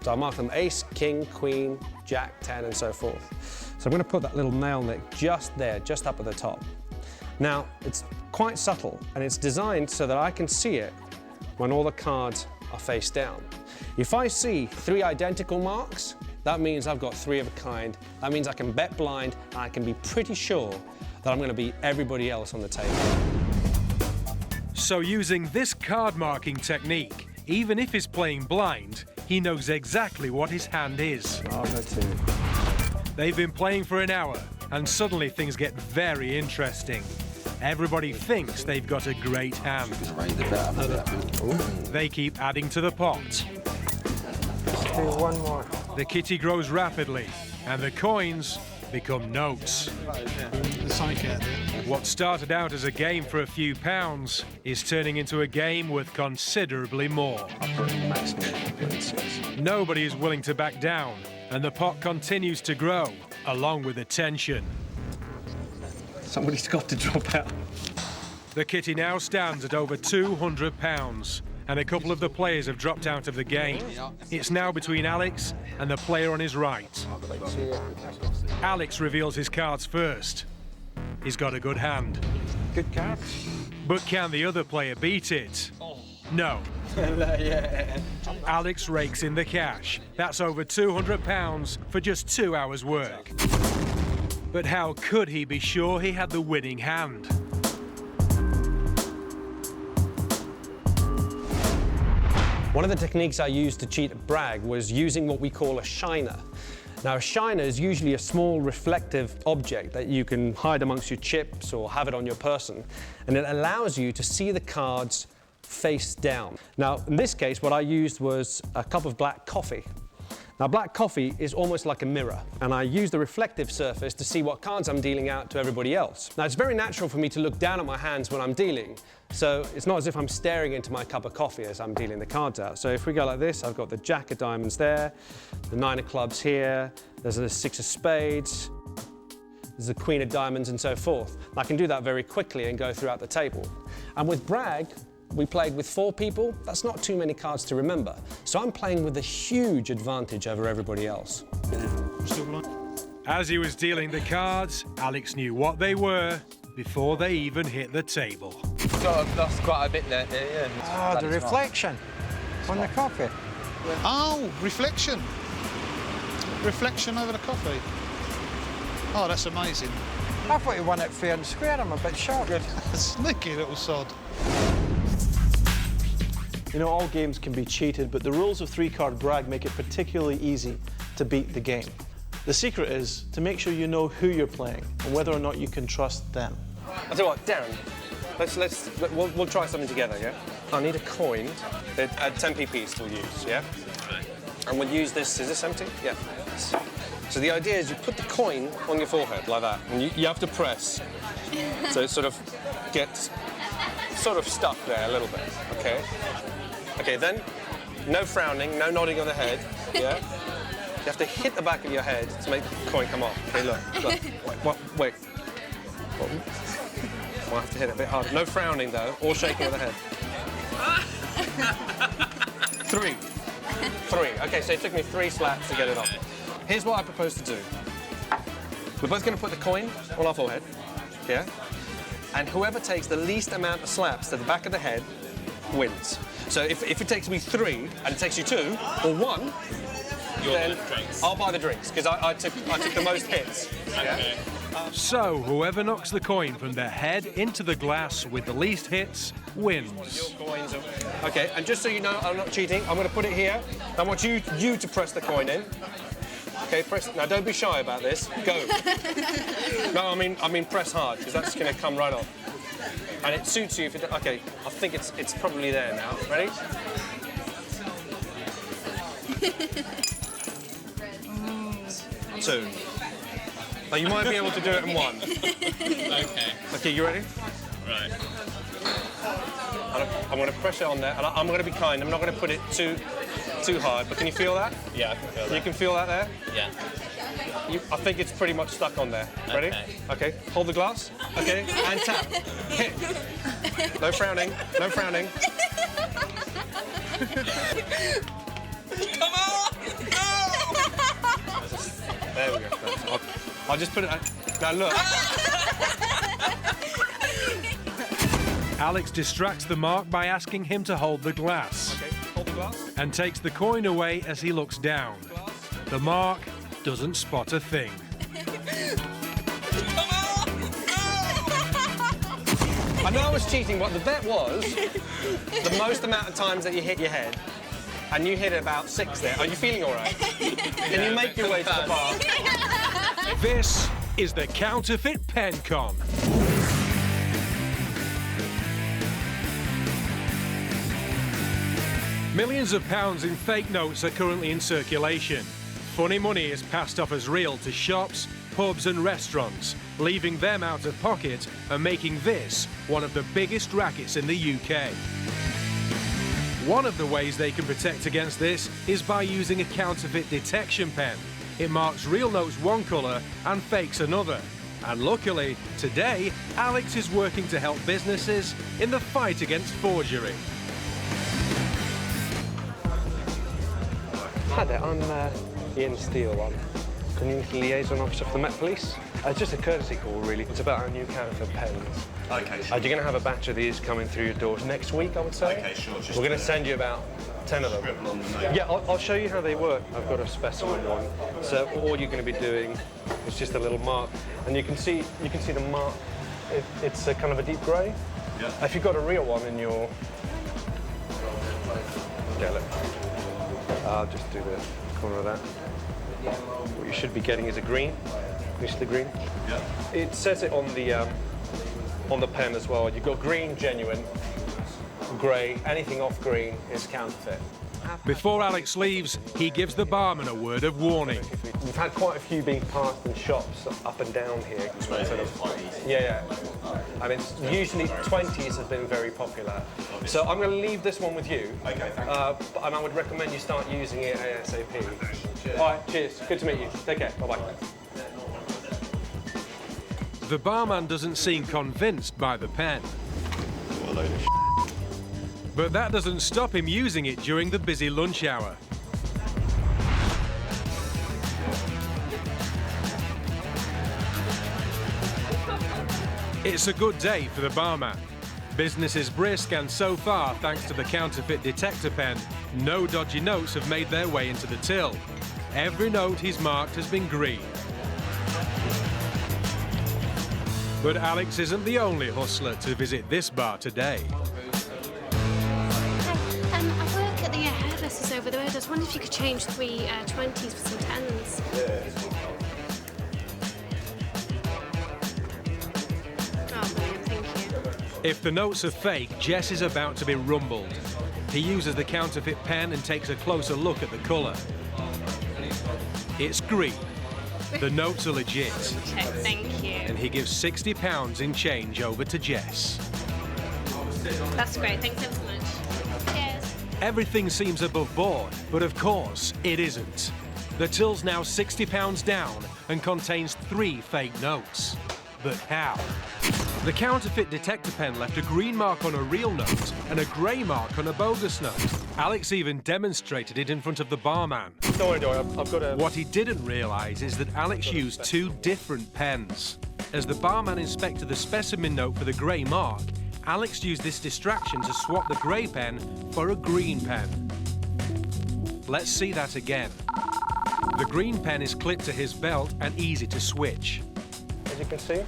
So I'll mark them ace, king, queen, jack, 10, and so forth. So I'm going to put that little nail nick just there, just up at the top. Now, it's quite subtle, and it's designed so that I can see it when all the cards are face down. If I see 3 identical marks, that means I've got 3 of a kind. That means I can bet blind, and I can be pretty sure that I'm going to beat everybody else on the table. So using this card marking technique, even if he's playing blind, he knows exactly what his hand is. Oh, that's it. They've been playing for an hour, and suddenly things get very interesting. Everybody thinks they've got a great hand. They keep adding to the pot. Do 1 more. The kitty grows rapidly, and the coins become notes. What started out as a game for a few pounds is turning into a game worth considerably more. Nobody is willing to back down, and the pot continues to grow, along with the tension. Somebody's got to drop out. The kitty now stands at over £200, and a couple of the players have dropped out of the game. It's now between Alex and the player on his right. Alex reveals his cards first. He's got a good hand. Good card. But can the other player beat it? No. Alex rakes in the cash. That's over £200 for just 2 hours' work. But how could he be sure he had the winning hand? One of the techniques I used to cheat at Bragg was using what we call a shiner. Now, a shiner is usually a small reflective object that you can hide amongst your chips or have it on your person, and it allows you to see the cards face down. Now, in this case, what I used was a cup of black coffee. Now, black coffee is almost like a mirror, and I use the reflective surface to see what cards I'm dealing out to everybody else. Now, it's very natural for me to look down at my hands when I'm dealing, so it's not as if I'm staring into my cup of coffee as I'm dealing the cards out. So if we go like this, I've got the Jack of Diamonds there, the 9 of Clubs here, there's the 6 of Spades, there's the Queen of Diamonds, and so forth. I can do that very quickly and go throughout the table. And with Bragg, we played with 4 people. That's not too many cards to remember. So I'm playing with a huge advantage over everybody else. As he was dealing the cards, Alex knew what they were before they even hit the table. Sort of lost quite a bit there, yeah. Oh, the reflection on the coffee. Oh, reflection. Reflection over the coffee. Oh, that's amazing. I thought you won it fair and square. I'm a bit shocked. Sneaky little sod. You know, all games can be cheated, but the rules of 3-card Bragg make it particularly easy to beat the game. The secret is to make sure you know who you're playing and whether or not you can trust them. I'll tell you what, Darren, we'll try something together, yeah? I need a coin, a 10p piece we'll use, yeah? And we'll use this, is this empty? Yeah. So the idea is you put the coin on your forehead like that, and you have to press. So it sort of gets sort of stuck there a little bit, okay? Okay, then, no frowning, no nodding of the head, yeah? You have to hit the back of your head to make the coin come off. Okay, look. Wait. I'll have to hit it a bit harder. No frowning, though, or shaking of the head. 3. Okay, so it took me 3 slaps to get it off. Here's what I propose to do. We're both going to put the coin on our forehead, yeah? And whoever takes the least amount of slaps to the back of the head wins. So if it takes me 3 and it takes you 2 or 1, then I'll buy the drinks because I took the most hits. Okay. So whoever knocks the coin from their head into the glass with the least hits wins. Okay, and just so you know, I'm not cheating. I'm going to put it here. I want you to press the coin in. Okay, press. Now don't be shy about this. Go. No, I mean press hard because that's going to come right off. And it suits you if it. Okay, I think it's probably there now. Ready? Two. Now you might be able to do it in 1. Okay. Okay, you ready? Right. I'm going to press it on there, and I'm going to be kind. I'm not going to put it too hard. But can you feel that? Yeah, I can feel that. You can feel that there? Yeah. I think it's pretty much stuck on there. Ready? Okay. Hold the glass. Okay. And tap. Hit. No frowning. No frowning. Come on! There we go. I'll just put it. Now look. Alex distracts the mark by asking him to hold the glass. Okay. Hold the glass. And takes the coin away as he looks down. The mark doesn't spot a thing. I know I was cheating, but the bet was the most amount of times that you hit your head, and you hit about 6 there. Are you feeling all right? Can you make your way to the bar? This is the Counterfeit Pen Con. Millions of pounds in fake notes are currently in circulation. Funny money is passed off as real to shops, pubs and restaurants, leaving them out of pocket and making this one of the biggest rackets in the UK. One of the ways they can protect against this is by using a counterfeit detection pen. It marks real notes one colour and fakes another. And luckily, today, Alex is working to help businesses in the fight against forgery. Hi there, I'm Ian Steele. I'm Community Liaison Officer for the Met Police. It's just a courtesy call, really. It's about our new counterfeit pens. Okay. You're going to have a batch of these coming through your doors next week, I would say. Okay, sure. We're going to send you about 10 of them. Yeah, I'll show you how they work. I've got a specimen one. So all you're going to be doing is just a little mark, and you can see the mark. It's a kind of a deep grey. Yeah. If you've got a real one in your Okay, look. I'll just do the corner of that. What you should be getting is a green. Can you see the green? Yeah. It says it on the pen as well. You've got green, genuine, grey, anything off green is counterfeit. Before Alex leaves, he gives the barman a word of warning. We've had quite a few being passed in shops up and down here. Yeah. I mean, usually 20s has been very popular. So I'm going to leave this one with you. Okay, thank you. And I would recommend you start using it ASAP. All right, cheers. Good to meet you. Take care. Bye-bye. The barman doesn't seem convinced by the pen. But that doesn't stop him using it during the busy lunch hour. It's a good day for the barman. Business is brisk, and so far, thanks to the counterfeit detector pen, no dodgy notes have made their way into the till. Every note he's marked has been green. But Alex isn't the only hustler to visit this bar today. I work at the hairdressers over the road. I was wondering if you could change 3 20s for some 10s. Oh, brilliant, thank you. If the notes are fake, Jess is about to be rumbled. He uses the counterfeit pen and takes a closer look at the colour. It's green. The notes are legit. Okay, thank you. And he gives £60 in change over to Jess. That's great, thanks ever so much. Cheers. Everything seems above board, but of course, it isn't. The till's now £60 down and contains 3 fake notes. But how? The counterfeit detector pen left a green mark on a real note and a grey mark on a bogus note. Alex even demonstrated it in front of the barman. Don't worry, I've got a... What he didn't realise is that Alex used 2 different pens. As the barman inspected the specimen note for the grey mark, Alex used this distraction to swap the grey pen for a green pen. Let's see that again. The green pen is clipped to his belt and easy to switch. As you can see,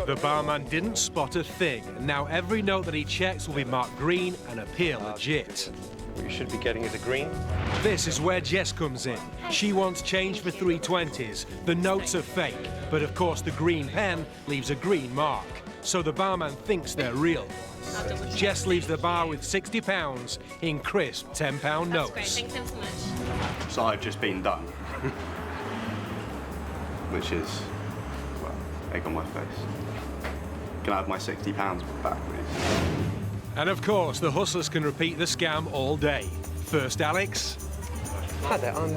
the barman didn't spot a thing, and now every note that he checks will be marked green and appear legit. What you should be getting is a green. This is where Jess comes in. She wants change for 3 20s. The notes are fake, but of course the green pen leaves a green mark. So the barman thinks they're real. Jess leaves the bar with £60 in crisp £10 notes. That's great, thanks so much. So I've just been done. Which is, well, egg on my face. Can I have my £60 back, please? And of course, the hustlers can repeat the scam all day. First, Alex. Hi there, I'm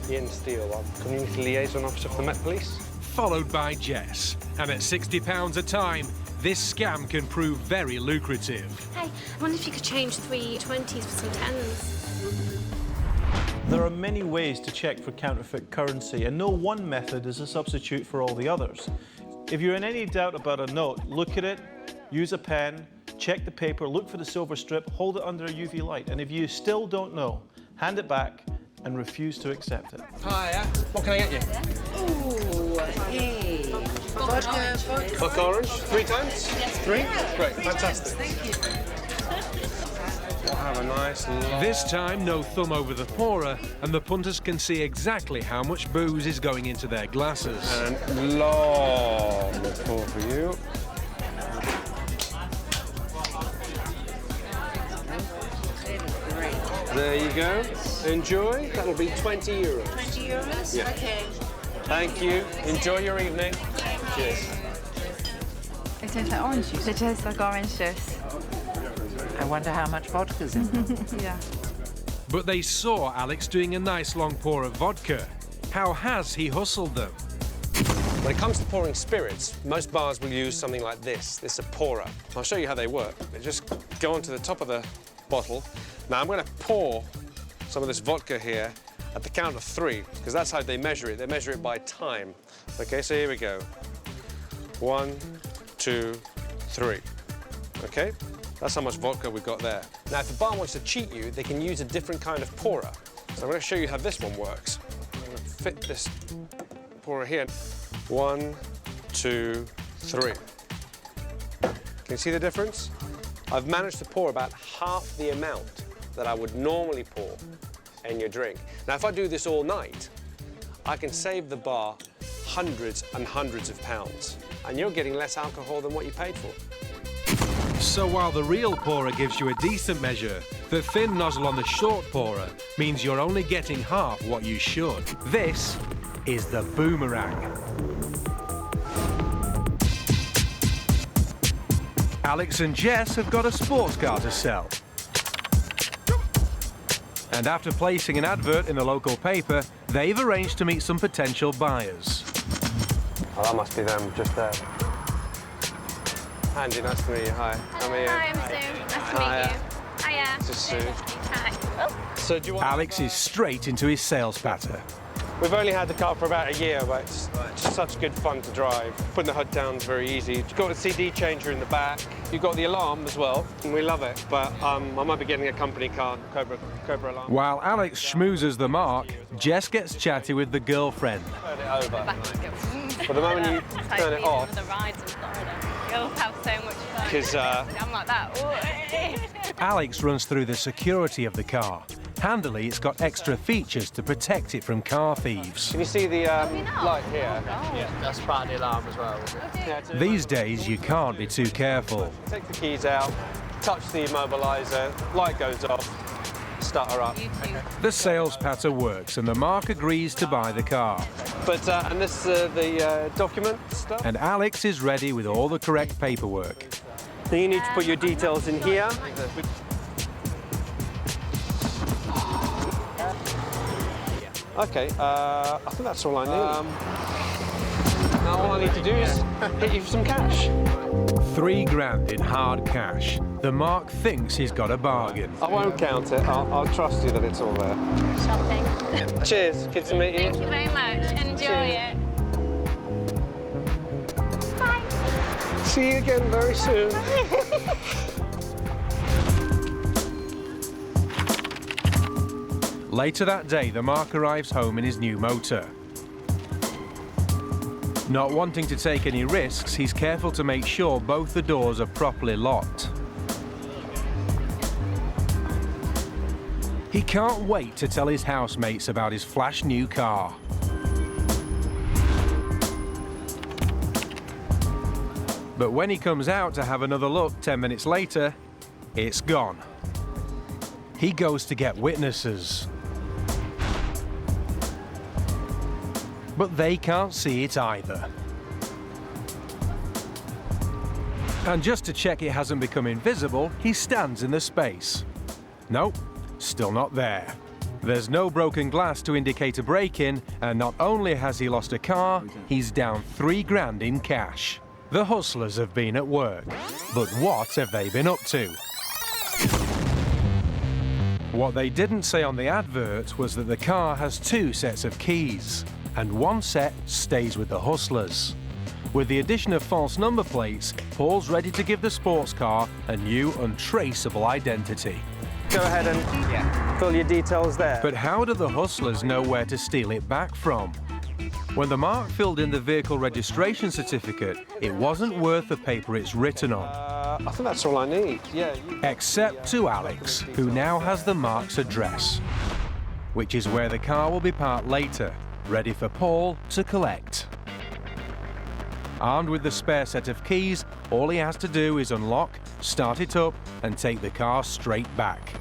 Ian Steele. I'm Community Liaison Officer for the Met Police. Followed by Jess. And at £60 a time, this scam can prove very lucrative. Hey, I wonder if you could change 3 20s for some 10s. There are many ways to check for counterfeit currency, and no one method is a substitute for all the others. If you're in any doubt about a note, look at it, use a pen, check the paper, look for the silver strip, hold it under a UV light, and if you still don't know, hand it back and refuse to accept it. Hiya, what can I get you? Ooh, hey. Vodka orange, 3 times? Yes. 3? Yeah. Great, fantastic. Thank you. We'll have a nice This time, no thumb over the pourer, and the punters can see exactly how much booze is going into their glasses. And long pour for you. There you go. Enjoy. That'll be €20. 20 euros? Yeah. Okay. Thank you. Enjoy your evening. Cheers. It tastes like orange juice. It tastes like orange juice. I wonder how much vodka's in it. Yeah. But they saw Alex doing a nice long pour of vodka. How has he hustled them? When it comes to pouring spirits, most bars will use something like this. This is a pourer. I'll show you how they work. They just go onto the top of the bottle. Now I'm going to pour some of this vodka here at the count of 3, because that's how they measure it. They measure it by time. Okay, so here we go. 1, 2, 3. Okay, that's how much vodka we've got there. Now, if the bar wants to cheat you, they can use a different kind of pourer. So I'm going to show you how this one works. I'm going to fit this pourer here. 1, 2, 3. Can you see the difference? I've managed to pour about half the amount that I would normally pour in your drink. Now, if I do this all night, I can save the bar hundreds and hundreds of pounds, and you're getting less alcohol than what you paid for. So while the real pourer gives you a decent measure, the thin nozzle on the short pourer means you're only getting half what you should. This is the boomerang. Alex and Jess have got a sports car to sell. And after placing an advert in the local paper, they've arranged to meet some potential buyers. Oh, that must be them just there. Andy, nice to meet you. Hi. How are you? Hi, I'm Sue. Nice to meet you. Hiya. This is Sue. Hi. Oh. So do you want Alex is straight into his sales patter. We've only had the car for about a year, but it's just such good fun to drive. Putting the hood down is very easy. You've got a CD changer in the back. You've got the alarm as well, and we love it. But I might be getting a company car, Cobra alarm. While Alex schmoozes the mark, Jess gets chatty with the girlfriend. Turn it over. For the moment you turn it off. The rides in Florida. You'll have so much fun. Because I'm like that. Alex runs through the security of the car. Handily, it's got extra features to protect it from car thieves. Can you see the light here? Yeah, that's part of the alarm as well, is it? Yeah, These days, you can't be too careful. Take the keys out, touch the immobiliser, light goes off, start her up. The sales patter works, and the mark agrees to buy the car. But and this is the document stuff. And Alex is ready with all the correct paperwork. So you need to put your details in here. Okay, I think that's all I need. Now all I need to do is hit you for some cash. $3 grand in hard cash. The mark thinks he's got a bargain. I won't count it. I'll trust you that it's all there. Shopping. Cheers. Good to meet you. Thank you very much. Enjoy it. Bye. See you again very soon. Later that day, the mark arrives home in his new motor. Not wanting to take any risks, he's careful to make sure both the doors are properly locked. He can't wait to tell his housemates about his flash new car. But when he comes out to have another look 10 minutes later, it's gone. He goes to get witnesses. But they can't see it either. And just to check it hasn't become invisible, he stands in the space. Nope, still not there. There's no broken glass to indicate a break-in, and not only has he lost a car, he's down $3 grand in cash. The hustlers have been at work, but what have they been up to? What they didn't say on the advert was that the car has 2 sets of keys, and 1 set stays with the hustlers. With the addition of false number plates, Paul's ready to give the sports car a new untraceable identity. Go ahead and fill your details there. But how do the hustlers know where to steal it back from? When the mark filled in the vehicle registration certificate, it wasn't worth the paper it's written on. I think that's all I need. Yeah. Except to Alex, who now has the mark's address, which is where the car will be parked later, ready for Paul to collect. Armed with the spare set of keys, all he has to do is unlock, start it up, and take the car straight back.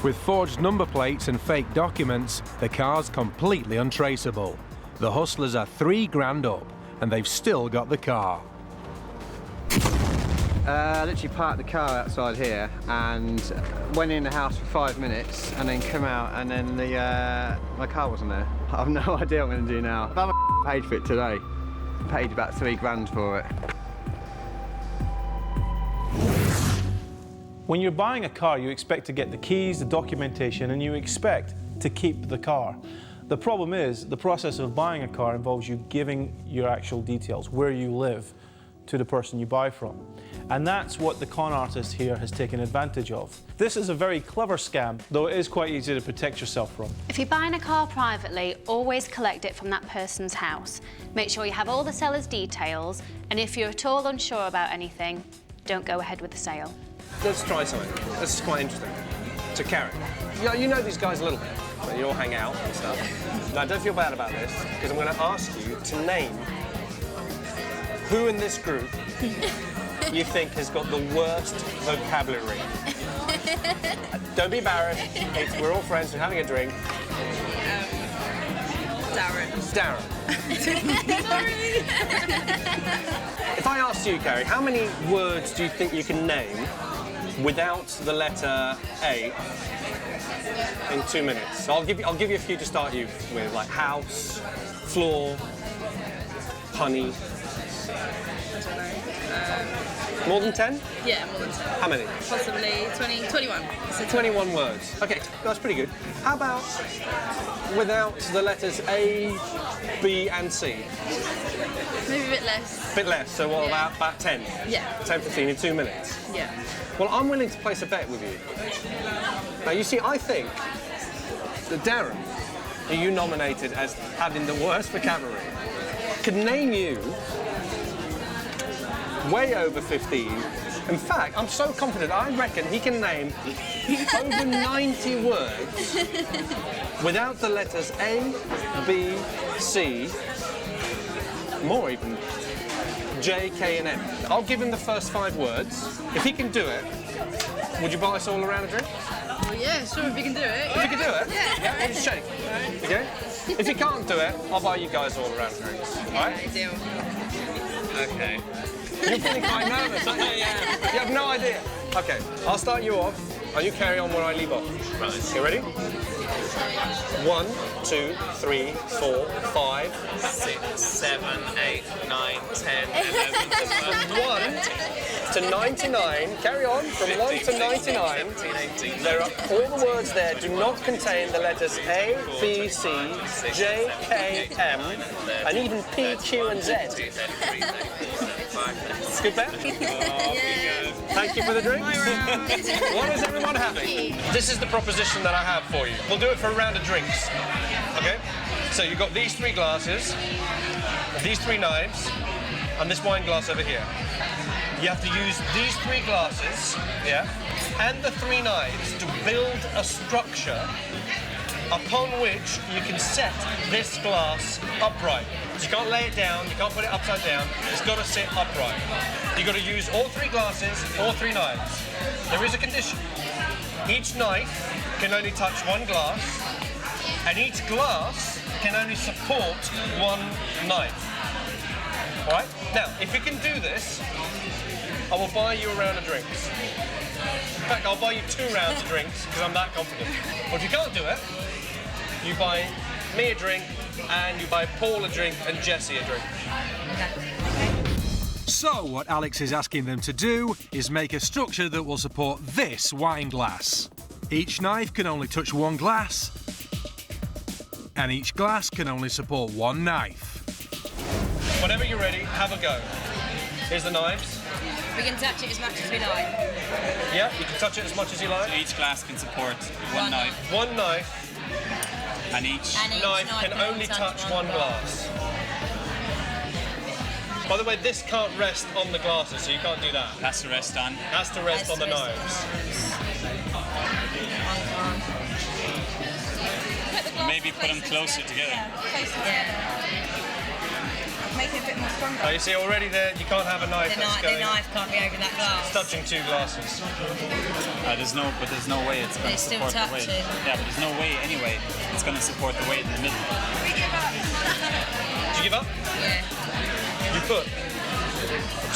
With forged number plates and fake documents, the car's completely untraceable. The hustlers are $3 grand up, and they've still got the car. Literally parked the car outside here and went in the house for 5 minutes and then come out and then my car wasn't there. I have no idea what I'm going to do now. I haven't paid for it today. Paid about $3 grand for it. When you're buying a car, you expect to get the keys, the documentation, and you expect to keep the car. The problem is, the process of buying a car involves you giving your actual details, where you live, to the person you buy from. And that's what the con artist here has taken advantage of. This is a very clever scam, though it is quite easy to protect yourself from. If you're buying a car privately, always collect it from that person's house. Make sure you have all the seller's details, and if you're at all unsure about anything, don't go ahead with the sale. Let's try something. This is quite interesting. So, Carrie, you know these guys a little bit. You all hang out and stuff. Now, don't feel bad about this, because I'm going to ask you to name who in this group you think has got the worst vocabulary. Don't be embarrassed. We're all friends. We're having a drink. Darren. Sorry. If I asked you, Carrie, how many words do you think you can name without the letter A in 2 minutes? I'll give you a few to start you with, like house, floor, honey. More than 10? Yeah, more than 10. How many? Possibly 21. So 21 words. OK, that's pretty good. How about without the letters A, B and C? Maybe a bit less. A bit less, so what, about 10? Yeah. 10, 15 in 2 minutes? Yeah. Well, I'm willing to place a bet with you. Now, you see, I think that Darren, who you nominated as having the worst vocabulary, could name you way over 15. In fact, I'm so confident, I reckon he can name over 90 words without the letters A, B, C, more even, J, K and M. I'll give him the first 5 words. If he can do it, would you buy us all around a drink? Well, yeah, sure, if you can do it. If you can do it? Yeah. We'll just shake. Okay? If you can't do it, I'll buy you guys all around drinks. All right? Okay, deal. Okay. You're feeling quite nervous, aren't you? Yeah. You have no idea. Okay, I'll start you off, and you carry on where I leave off. Right. You ready? 1, 2, 3, 4, 5, 6, 7, 8, 9, 10, 11, 1 to 99. Carry on from 1 to 99. 17, 18. There are all the words there do not contain the letters A, B, C, J, K, M, and even P, Q, and Z. Good bet? Thank you for the drink. What is everyone having? This is the proposition that I have for you. We'll do it for a round of drinks. Okay? So you've got these 3 glasses, these 3 knives, and this wine glass over here. You have to use these 3 glasses, yeah, and the 3 knives to build a structure upon which you can set this glass upright. So you can't lay it down, you can't put it upside down, it's got to sit upright. You've got to use all 3 glasses, all 3 knives. There is a condition. Each knife can only touch 1 glass, and each glass can only support 1 knife. All right? Now, if you can do this, I will buy you a round of drinks. In fact, I'll buy you 2 rounds of drinks, because I'm that confident. But if you can't do it, you buy me a drink, and you buy Paul a drink, and Jessie a drink. So, what Alex is asking them to do is make a structure that will support this wine glass. Each knife can only touch 1 glass, and each glass can only support 1 knife. Whenever you're ready, have a go. Here's the knives. We can touch it as much as we like. Yeah, you can touch it as much as you like. Each glass can support 1 knife. 1 knife. And each knife can only touch 1 glass. By the way, this can't rest on the glasses, so you can't do that. Has to rest on. Has to rest on the knives. Maybe put them closer together. Make it a bit more stronger. Oh, you see already there, you can't have a knife that's going... The knife can't be over that glass. It's touching 2 glasses. There's no way it's going to support the weight. Yeah, but there's no way anyway it's going to support the weight in the middle. We give up. Did you give up? Yeah. You put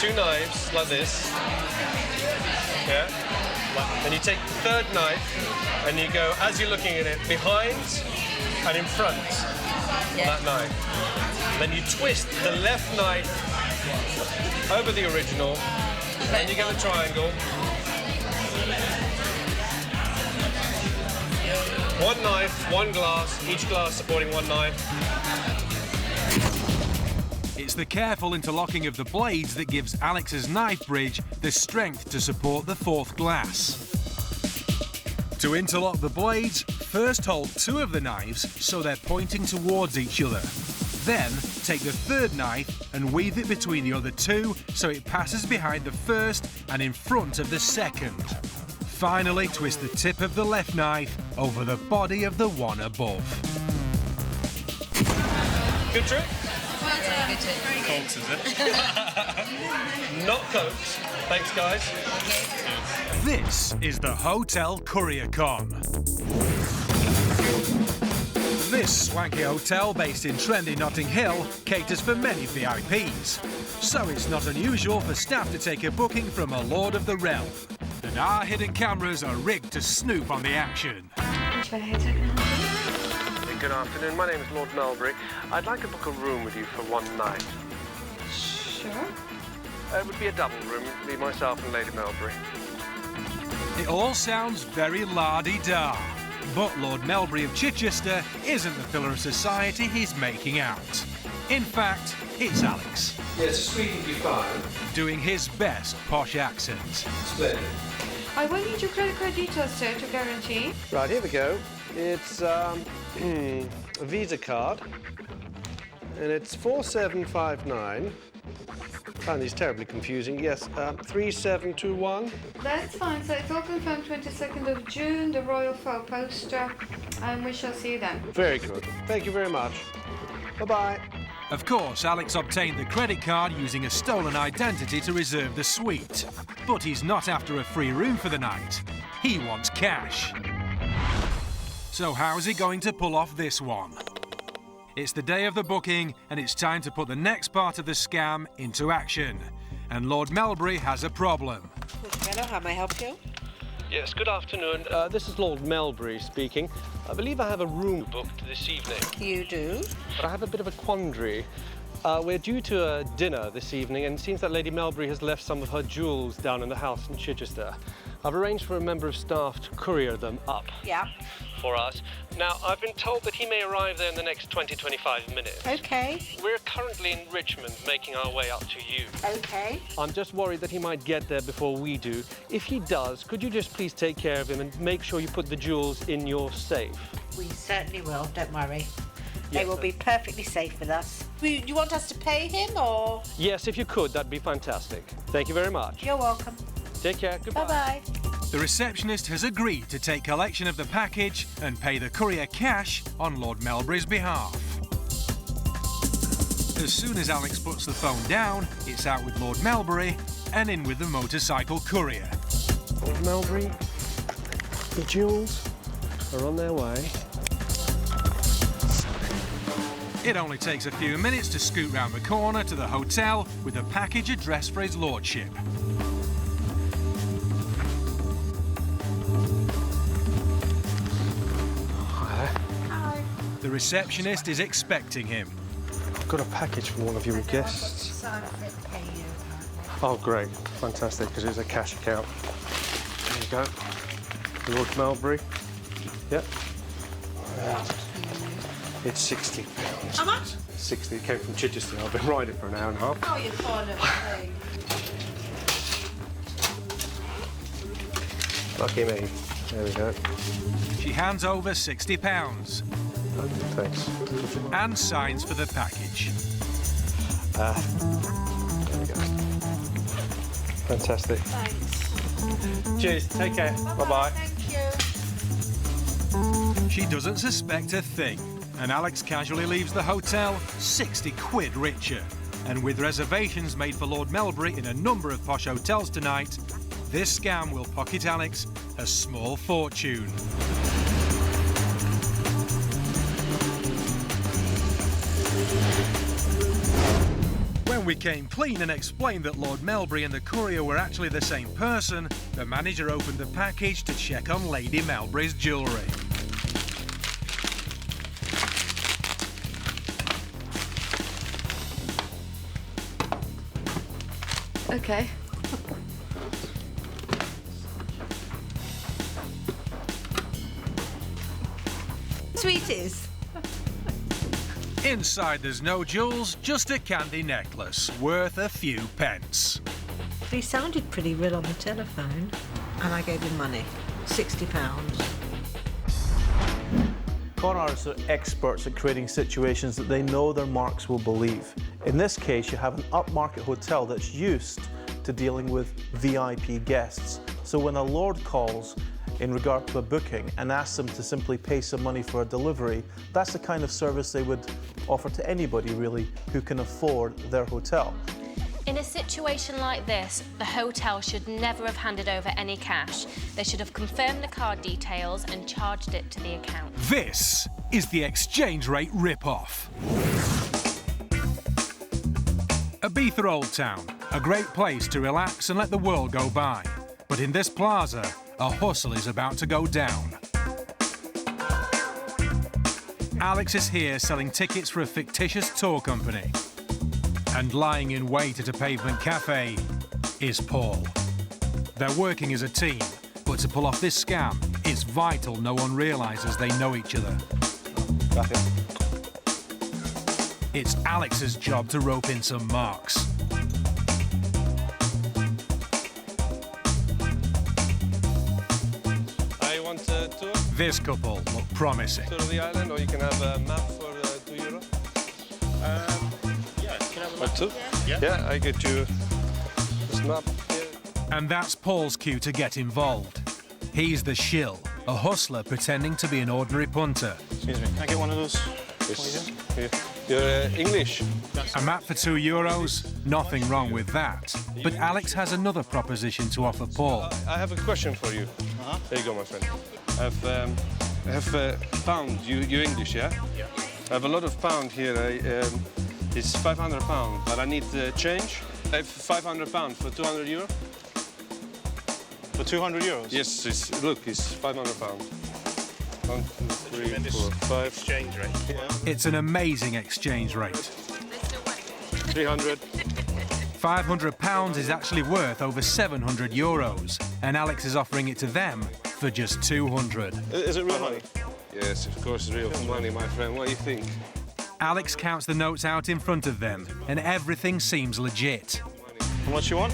2 knives like this. Yeah. Then you take the 3rd knife and you go, as you're looking at it, behind and in front of that knife. Then you twist the left knife over the original, and you get a triangle. 1 knife, 1 glass, each glass supporting 1 knife. It's the careful interlocking of the blades that gives Alex's knife bridge the strength to support the fourth glass. To interlock the blades, first hold two of the knives so they're pointing towards each other. Then take the third knife and weave it between the other two so it passes behind the first and in front of the second. Finally, twist the tip of the left knife over the body of the one above. Good trick? Colts, is it? Not Cokes. Thanks, guys. This is the Hotel Courier Con. This swanky hotel, based in trendy Notting Hill, caters for many VIPs. So it's not unusual for staff to take a booking from a lord of the realm. And our hidden cameras are rigged to snoop on the action. Good afternoon. My name is Lord Melbury. I'd like to book a room with you for one night. Sure. It would be a double room, be myself and Lady Melbury. It all sounds very la-di-da. But Lord Melbury of Chichester isn't the pillar of society he's making out. In fact, it's Alex. Yeah, it's a suite would be fine. Doing his best posh accent. Splendid. I will need your credit card details, sir, to guarantee. Right, here we go. It's a Visa card, and it's 4759. I find these terribly confusing. Yes, 3721. That's fine, so it's all confirmed 22nd of June, the Royal Faux Poster, and we shall see you then. Very good. Thank you very much. Bye-bye. Of course, Alex obtained the credit card using a stolen identity to reserve the suite. But he's not after a free room for the night. He wants cash. So how's he going to pull off this one? It's the day of the booking, and it's time to put the next part of the scam into action. And Lord Melbury has a problem. Hello, how may I help you? Yes, good afternoon. This is Lord Melbury speaking. I believe I have a room booked this evening. You do? But I have a bit of a quandary. We're due to a dinner this evening, and it seems that Lady Melbury has left some of her jewels down in the house in Chichester. I've arranged for a member of staff to courier them up. Yeah. For us. Now, I've been told that he may arrive there in the next 20-25 minutes. Okay. We're currently in Richmond, making our way up to you. Okay. I'm just worried that he might get there before we do. If he does, could you just please take care of him and make sure you put the jewels in your safe? We certainly will, don't worry. Yes, they will be perfectly safe with us. You want us to pay him, or...? Yes, if you could, that'd be fantastic. Thank you very much. You're welcome. Take care. Goodbye. Bye-bye. The receptionist has agreed to take collection of the package and pay the courier cash on Lord Melbury's behalf. As soon as Alex puts the phone down, it's out with Lord Melbury and in with the motorcycle courier. Lord Melbury, the jewels are on their way. It only takes a few minutes to scoot round the corner to the hotel with a package addressed for his lordship. The receptionist is expecting him. I've got a package from one of your guests. Oh, great. Fantastic, because it's a cash account. There you go. Lord Melbury. Yep. It's £60. How much? 60. It came from Chichester. I've been riding for an hour and a half. Oh, you poor little thing. Lucky me. There we go. She hands over £60 Thanks. and signs for the package. There we go. Fantastic. Thanks. Cheers. Take care. Bye-bye. Thank you. She doesn't suspect a thing, and Alex casually leaves the hotel 60 quid richer. And with reservations made for Lord Melbury in a number of posh hotels tonight, this scam will pocket Alex a small fortune. When we came clean and explained that Lord Melbury and the courier were actually the same person, the manager opened the package to check on Lady Melbury's jewellery. Okay. Sweeties. Inside there's no jewels, just a candy necklace worth a few pence. He sounded pretty real on the telephone, and I gave him money, £60. Con artists are experts at creating situations that they know their marks will believe. In this case, you have an upmarket hotel that's used to dealing with VIP guests. So when a lord calls in regard to a booking and asks them to simply pay some money for a delivery, that's the kind of service they would offer to anybody, really, who can afford their hotel. In a situation like this, the hotel should never have handed over any cash. They should have confirmed the card details and charged it to the account. This is the exchange rate rip-off. Ibiza Old Town, a great place to relax and let the world go by. But in this plaza, a hustle is about to go down. Alex is here selling tickets for a fictitious tour company. And lying in wait at a pavement cafe is Paul. They're working as a team, but to pull off this scam, it's vital no one realises they know each other. It's Alex's job to rope in some marks. I want a tour. This couple look promising. Tour of the island, or you can have a map for €2. What, two? Yeah, I get you this map here. And that's Paul's cue to get involved. He's the shill, a hustler pretending to be an ordinary punter. Excuse me, can I get one of those? Yes. You're English. A map for €2? Nothing wrong with that. But Alex has another proposition to offer Paul. I have a question for you. There you go, my friend. I have pound. You English, yeah? Yeah. I have a lot of pound here. It's £500, but I need change. I have £500 for €200. For €200? Yes, look, it's £500. 1, 2, 3, 4, 5. Exchange rate. Yeah. It's an amazing exchange rate. 300. £500 is actually worth over €700, and Alex is offering it to them for just 200. Is it real money? Yes, of course, it's real money, my friend. What do you think? Alex counts the notes out in front of them, and everything seems legit. How much you want?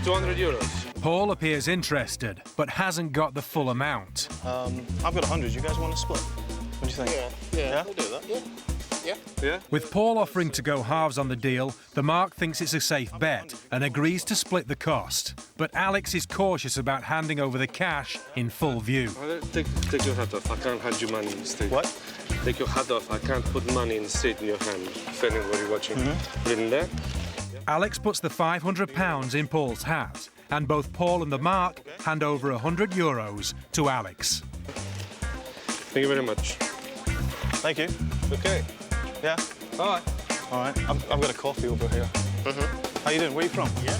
€200. Paul appears interested, but hasn't got the full amount. I've got 100. You guys want to split? What do you think? Yeah, we'll do that. Yeah. With Paul offering to go halves on the deal, the Mark thinks it's a safe bet and agrees to split the cost. But Alex is cautious about handing over the cash in full view. Take your hat off. I can't hand you money in the street. What? Take your hat off. I can't put money in the street in your hand. If anybody watching. Put it in there. Alex puts the £500 in Paul's hat, and both Paul and the Mark hand over €100 to Alex. Thank you very much. Thank you. Okay. Yeah? All right. All right. I've got a coffee over here. How you doing? Where are you from? Yeah.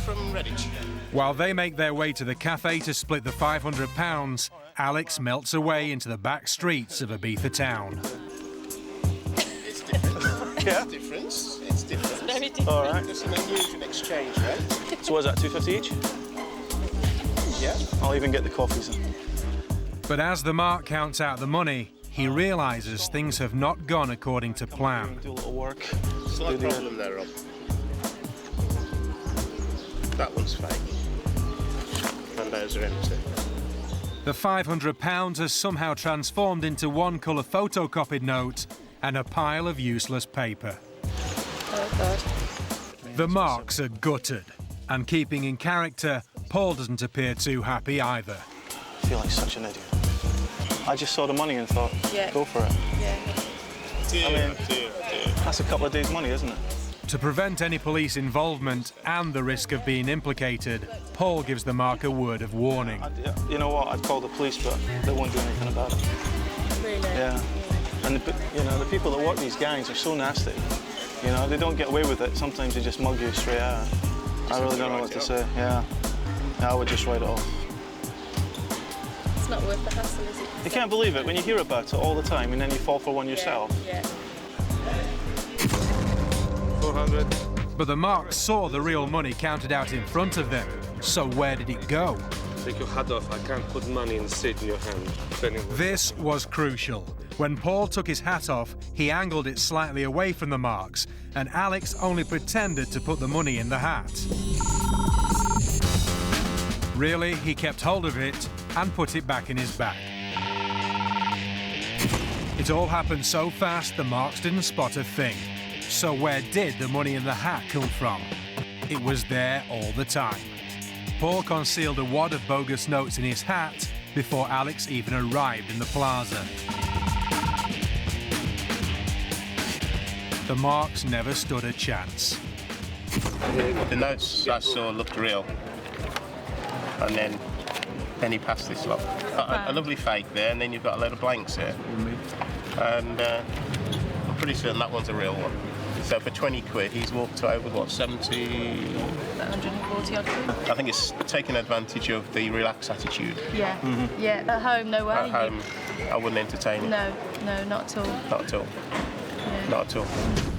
From Redditch. While they make their way to the cafe to split the £500, Alex melts away into the back streets of Ibiza town. It's different. Yeah? It's different. It's different. Very different. All right. It's an unusual exchange rate. So what is that, 250 each? Yeah. I'll even get the coffees in. But as the Mark counts out the money, he realises things have not gone according to plan. Do a little work. Slight problem there, Rob. That one's fake. And those are empty. The £500 has somehow transformed into one colour photocopied note and a pile of useless paper. Oh, God. The Marks are gutted, and keeping in character, Paul doesn't appear too happy either. I feel like such an idiot. I just saw the money and thought, go for it. Dear. That's a couple of days' money, isn't it? To prevent any police involvement and the risk of being implicated, Paul gives the Mark a word of warning. You know what? I'd call the police, but they won't do anything about it. Really? Yeah. And the people that work these gangs are so nasty. You know, they don't get away with it. Sometimes they just mug you straight out. I really don't know what to say. Yeah. I would just write it off. It's not worth the hassle, is it? You can't believe it when you hear about it all the time and then you fall for one yourself. Yeah. 400. But the Marks saw the real money counted out in front of them. So where did it go? Take your hat off. I can't put money in the seat in your hand. This was crucial. When Paul took his hat off, he angled it slightly away from the marks, and Alex only pretended to put the money in the hat. Really, he kept hold of it and put it back in his bag. It all happened so fast the marks didn't spot a thing. So where did the money in the hat come from? It was there all the time. Paul concealed a wad of bogus notes in his hat before Alex even arrived in the plaza. The marks never stood a chance. The notes I saw looked real. And then he passed this lot. A lovely fake there, and then you've got a load of blanks here. And I'm pretty certain that one's a real one. So for 20 quid, he's walked over, what, 70? 140 odd quid. I think it's taking advantage of the relaxed attitude. Yeah, yeah. At home, no way. At home, I wouldn't entertain it. No, no, not at all. Not at all. Yeah. Not at all.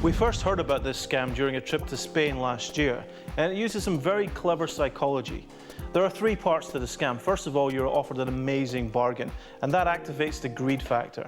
We first heard about this scam during a trip to Spain last year, and it uses some very clever psychology. There are three parts to the scam. First of all, you're offered an amazing bargain, and that activates the greed factor.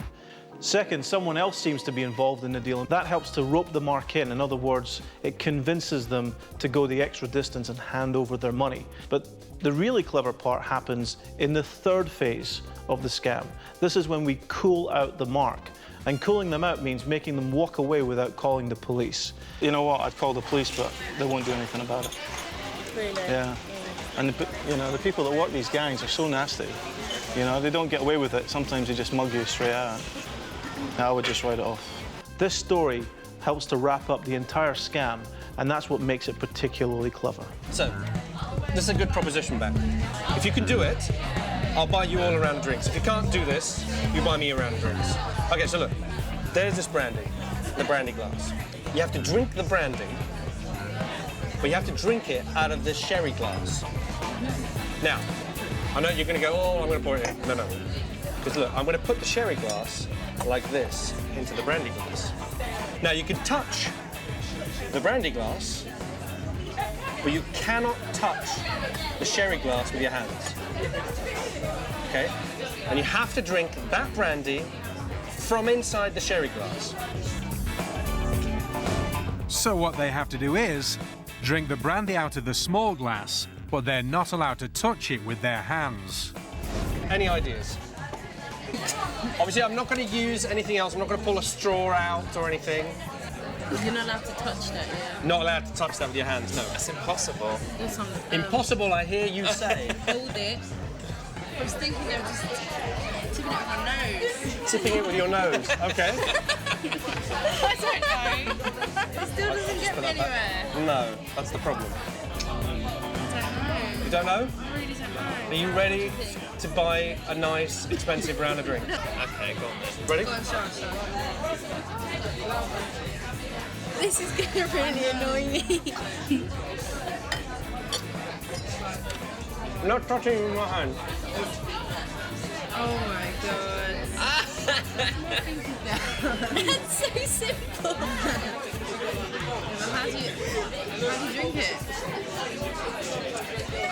Second, someone else seems to be involved in the deal, and that helps to rope the mark in. In other words, it convinces them to go the extra distance and hand over their money. But the really clever part happens in the third phase of the scam. This is when we cool out the mark. And cooling them out means making them walk away without calling the police. You know what, I'd call the police, but they won't do anything about it. Really? Yeah. And the people that work these gangs are so nasty. You know, they don't get away with it. Sometimes they just mug you straight out. I would just write it off. This story helps to wrap up the entire scam, and that's what makes it particularly clever. So, this is a good proposition, Ben. If you can do it, I'll buy you all a round of drinks. If you can't do this, you buy me a round of drinks. Okay, so look, there's this brandy, the brandy glass. You have to drink the brandy, but you have to drink it out of this sherry glass. Now, I know you're going to go, oh, I'm going to pour it in. No, no. Because look, I'm going to put the sherry glass like this into the brandy glass. Now, you can touch the brandy glass, but you cannot touch the sherry glass with your hands. Okay? And you have to drink that brandy from inside the sherry glass. So what they have to do is drink the brandy out of the small glass, but they're not allowed to touch it with their hands. Any ideas? Obviously, I'm not going to use anything else. I'm not going to pull a straw out or anything. You're not allowed to touch that, yeah? Not allowed to touch that with your hands, no. That's impossible. That's on the Impossible, I hear you say. Hold it. I was thinking of just tipping it with my nose. Tipping it with your nose, okay. I don't know. It still doesn't get me anywhere. No, that's the problem. I don't know. You don't know? I really don't know. Are you ready to buy a nice, expensive round of drinks? Okay, go on. Ready? Go on, show. This is going to really annoy me. Not touching it with my hand. Oh my god. That's so simple. How do you drink it?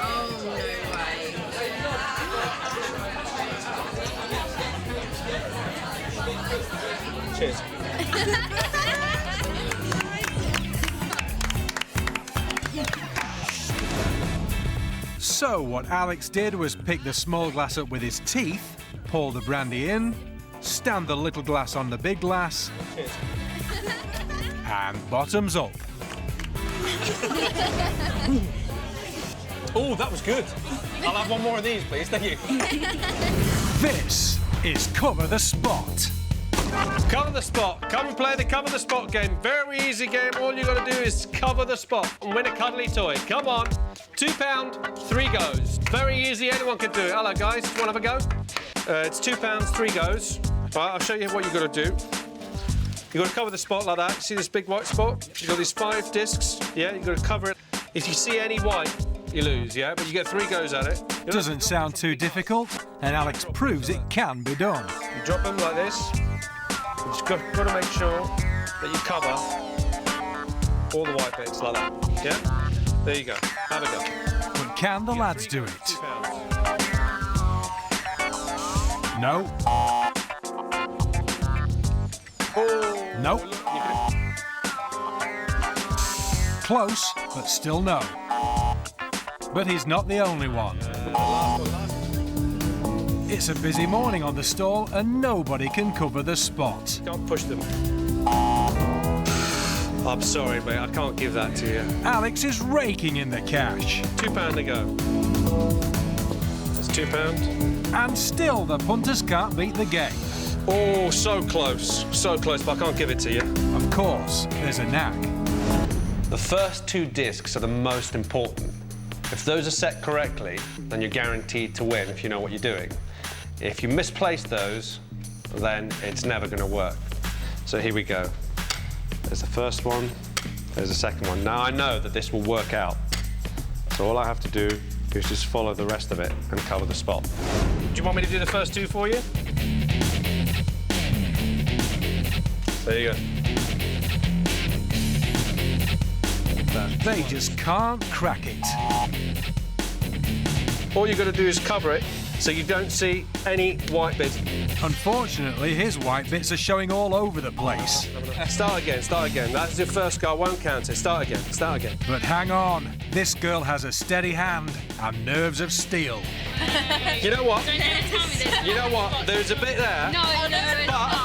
Oh, no way. Cheers. So what Alex did was pick the small glass up with his teeth, pour the brandy in, stand the little glass on the big glass, Cheers. and bottoms up. Oh, that was good. I'll have one more of these, please. Thank you. This is Cover the Spot. Cover the spot. Come and play the Cover the Spot game. Very easy game. All you got to do is cover the spot and win a cuddly toy. Come on. £2, 3 goes. Very easy. Anyone can do it. Hello, guys. Do you want to have a go? It's £2, 3 goes. Right, I'll show you what you've got to do. You've got to cover the spot like that. See this big white spot? You've got these 5 discs. Yeah, you've got to cover it. If you see any white, you lose, yeah? But you get 3 goes at it. Doesn't sound too difficult, and Alex proves it can be done. You drop them like this. You just got to make sure that you cover all the white bits like that, yeah? There you go. Have a go. But can the lads do it? £2. No. Nope. Close, but still no. But he's not the only one. It's a busy morning on the stall and nobody can cover the spot. Can't push them. I'm sorry, mate, I can't give that to you. Alex is raking in the cash. £2 to go. That's £2. And still the punters can't beat the game. Oh, so close, but I can't give it to you. Of course, there's a knack. The first 2 discs are the most important. If those are set correctly, then you're guaranteed to win if you know what you're doing. If you misplace those, then it's never going to work. So here we go. There's the first one, there's the second one. Now I know that this will work out. So all I have to do is just follow the rest of it and cover the spot. Do you want me to do the first 2 for you? There you go. They just can't crack it. All you've got to do is cover it so you don't see any white bits. Unfortunately, his white bits are showing all over the place. Start again, start again. That's your first go, I won't count it. Start again, start again. But hang on, this girl has a steady hand and nerves of steel. You know what? You know what? There's a bit there. No,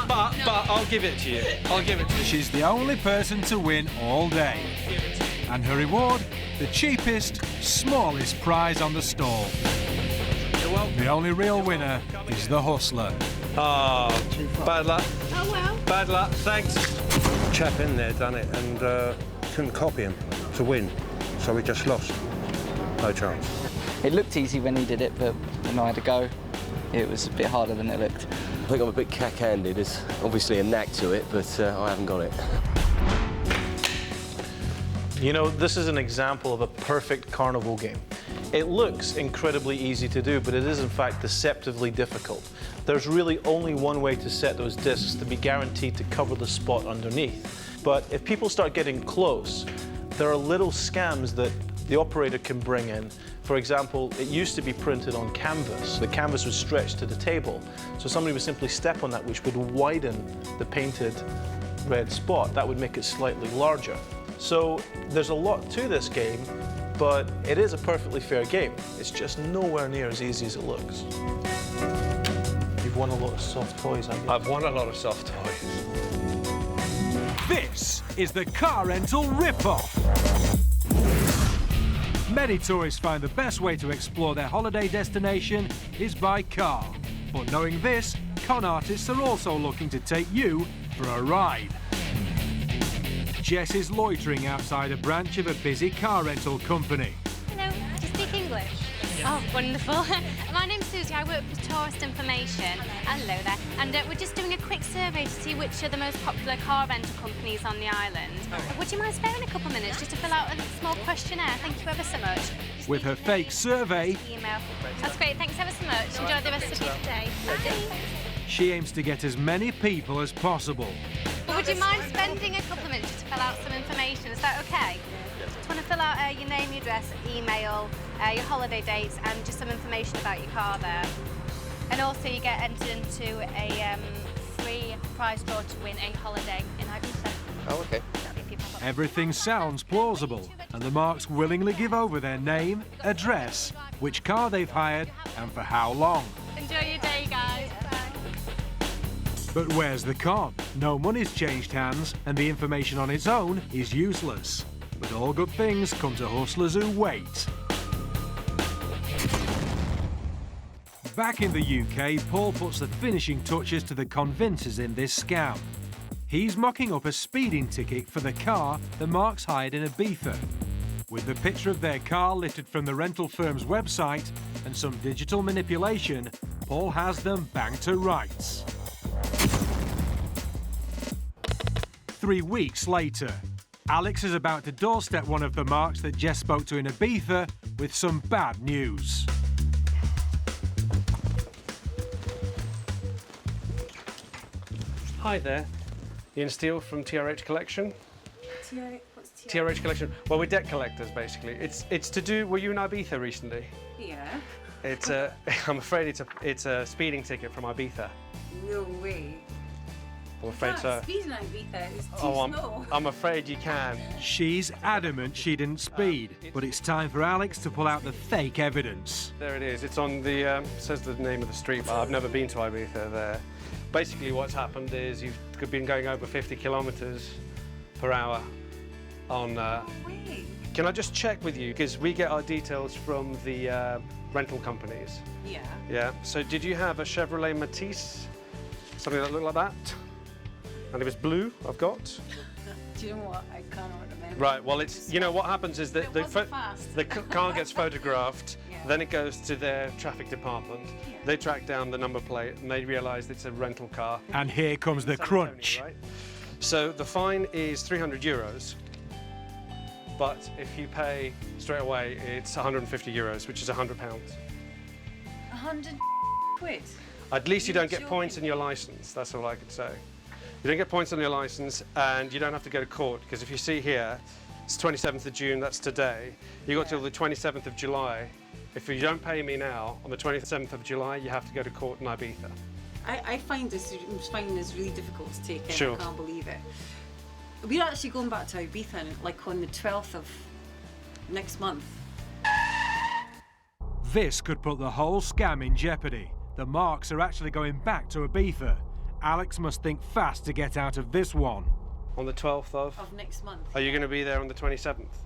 But I'll give it to you. I'll give it to you. She's the only person to win all day. And her reward, the cheapest, smallest prize on the stall. The only real winner is the hustler. Oh, bad luck. Oh well. Bad luck, thanks. Chap in there done it and couldn't copy him to win, so we just lost. No chance. It looked easy when he did it, but when I had to go, it was a bit harder than it looked. I think I'm a bit cack-handed. There's obviously a knack to it, but I haven't got it. You know, this is an example of a perfect carnival game. It looks incredibly easy to do, but it is in fact deceptively difficult. There's really only one way to set those discs to be guaranteed to cover the spot underneath. But if people start getting close, there are little scams that the operator can bring in. For example, it used to be printed on canvas. The canvas was stretched to the table, so somebody would simply step on that, which would widen the painted red spot. That would make it slightly larger. So there's a lot to this game, but it is a perfectly fair game. It's just nowhere near as easy as it looks. You've won a lot of soft toys, haven't you? I've won a lot of soft toys. This is the car rental rip-off. Many tourists find the best way to explore their holiday destination is by car. But knowing this, con artists are also looking to take you for a ride. Jess is loitering outside a branch of a busy car rental company. Hello, do you speak English? Yeah. Oh, wonderful. My name's Susie, I work for Tourist Information. Hello there. And we're just doing a quick survey to see which are the most popular car rental companies on the island. Would you mind sparing a couple of minutes just to fill out a small questionnaire? Thank you ever so much. With her fake survey, Email. That's great, thanks ever so much. Enjoy the rest of your day. Bye. she aims to get as many people as possible. Would you mind spending a couple of minutes just to fill out some information? Is that okay? Just want to fill out your name, your address, email, your holiday dates, and just some information about your car there. And also you get entered into a free prize draw to win a holiday in Ibiza. Oh, okay. Everything sounds plausible, and the Marks willingly give over their name, address, which car they've hired, and for how long. Enjoy your day, guys. Bye. But where's the con? No money's changed hands, and the information on its own is useless. But all good things come to hustlers who wait. Back in the UK, Paul puts the finishing touches to the convincers in this scam. He's mocking up a speeding ticket for the car the Marks hired in Ibiza. With the picture of their car lifted from the rental firm's website and some digital manipulation, Paul has them banged to rights. 3 weeks later, Alex is about to doorstep one of the Marks that Jess spoke to in Ibiza with some bad news. Hi there. Ian Steele from TRH Collection. What's TRH Collection. Well, we're debt collectors, basically. It's to do... Were you in Ibiza recently? Yeah. It's a. I'm afraid it's a speeding ticket from Ibiza. No way. I'm afraid so. Speeding on Ibiza is too slow. I'm afraid you can. She's adamant she didn't speed, but it's time for Alex to pull out the fake evidence. There it is. It's on the, says the name of the street, but I've never been to Ibiza there. Basically what's happened is you've been going over 50 kilometres per hour on... Can I just check with you, because we get our details from the rental companies. Yeah. Yeah, so did you have a Chevrolet Matisse? Something that looked like that? And it was blue, I've got. Do you know what? I cannot remember. Right, well, it's, you know, what happens is that the car gets photographed, then it goes to their traffic department, they track down the number plate, and they realise it's a rental car. And here comes the crunch. Right? So the fine is €300, but if you pay straight away, it's €150, which is £100. 100 quid? At least you don't get points in your licence, that's all I could say. You don't get points on your licence, and you don't have to go to court, because if you see here, it's 27th of June, that's today. You got till the 27th of July. If you don't pay me now, on the 27th of July, you have to go to court in Ibiza. I find this really difficult to take in. Sure. I can't believe it. We're actually going back to Ibiza, like on the 12th of next month. This could put the whole scam in jeopardy. The marks are actually going back to Ibiza. Alex must think fast to get out of this one. On the 12th of next month. Are you going to be there on the 27th?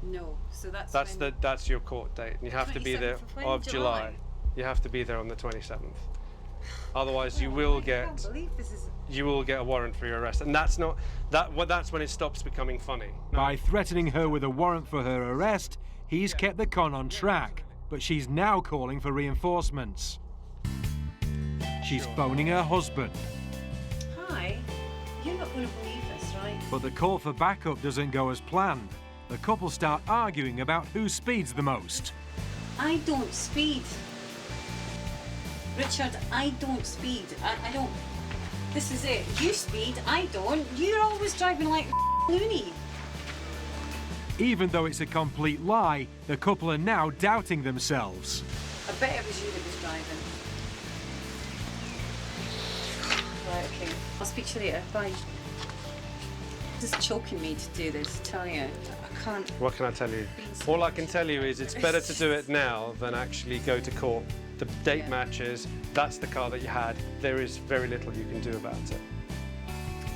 No, so that's your court date, and you have to be there of July. You have to be there on the 27th. Otherwise, you will get a warrant for your arrest, and that's when it stops becoming funny. By threatening her with a warrant for her arrest, he's kept the con on track, but she's now calling for reinforcements. She's phoning her husband. Hi, you're not going to believe this, right? But the call for backup doesn't go as planned. The couple start arguing about who speeds the most. I don't speed. Richard, I don't speed. I don't. This is it. You speed, I don't. You're always driving like loony. Even though it's a complete lie, the couple are now doubting themselves. I bet it was you that was driving. Right, okay. I'll speak to you later. Bye. It's just choking me to do this, tell you. I can't. What can I tell you? All I can tell you is it's better to do it now than actually go to court. The date matches, that's the car that you had. There is very little you can do about it.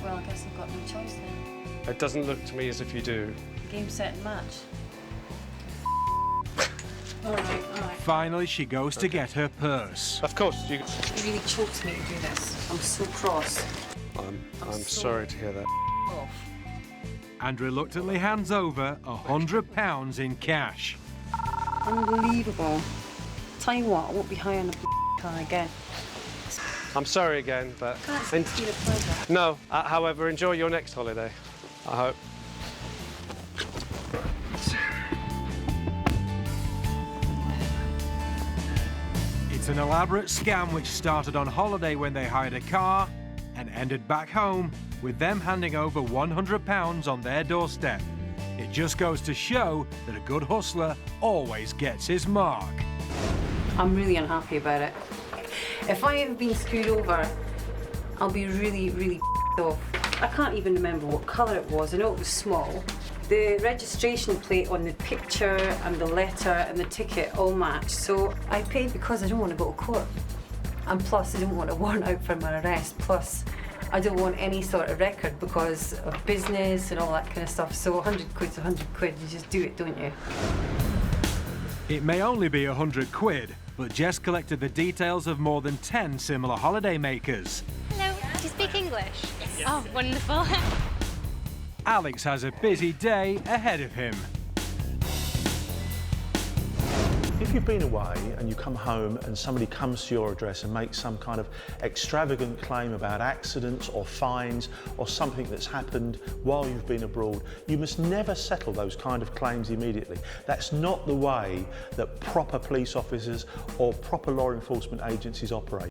Well, I guess I've got no choice then. It doesn't look to me as if you do. Game, set and match. All right. Finally, she goes to get her purse. Of course. It really chokes me to do this. I'm so cross. I'm sorry to hear that. Off. And reluctantly hands over £100 in cash. Unbelievable. Tell you what, I won't be high on the car again. I'm sorry again, but... It's been a pleasure. No, however, enjoy your next holiday, I hope. It's an elaborate scam which started on holiday when they hired a car and ended back home with them handing over £100 on their doorstep. It just goes to show that a good hustler always gets his mark. I'm really unhappy about it. If I have been screwed over, I'll be really, really off. I can't even remember what colour it was. I know it was small. The registration plate on the picture and the letter and the ticket all matched. So I paid because I don't want to go to court. And plus I don't want a warrant out for my arrest. Plus I don't want any sort of record because of business and all that kind of stuff. So 100 quid's 100 quid. You just do it, don't you? It may only be 100 quid, but Jess collected the details of more than 10 similar holiday makers. Hello, do you speak English? Yes. Oh, wonderful. Alex has a busy day ahead of him. If you've been away and you come home and somebody comes to your address and makes some kind of extravagant claim about accidents or fines or something that's happened while you've been abroad, you must never settle those kind of claims immediately. That's not the way that proper police officers or proper law enforcement agencies operate.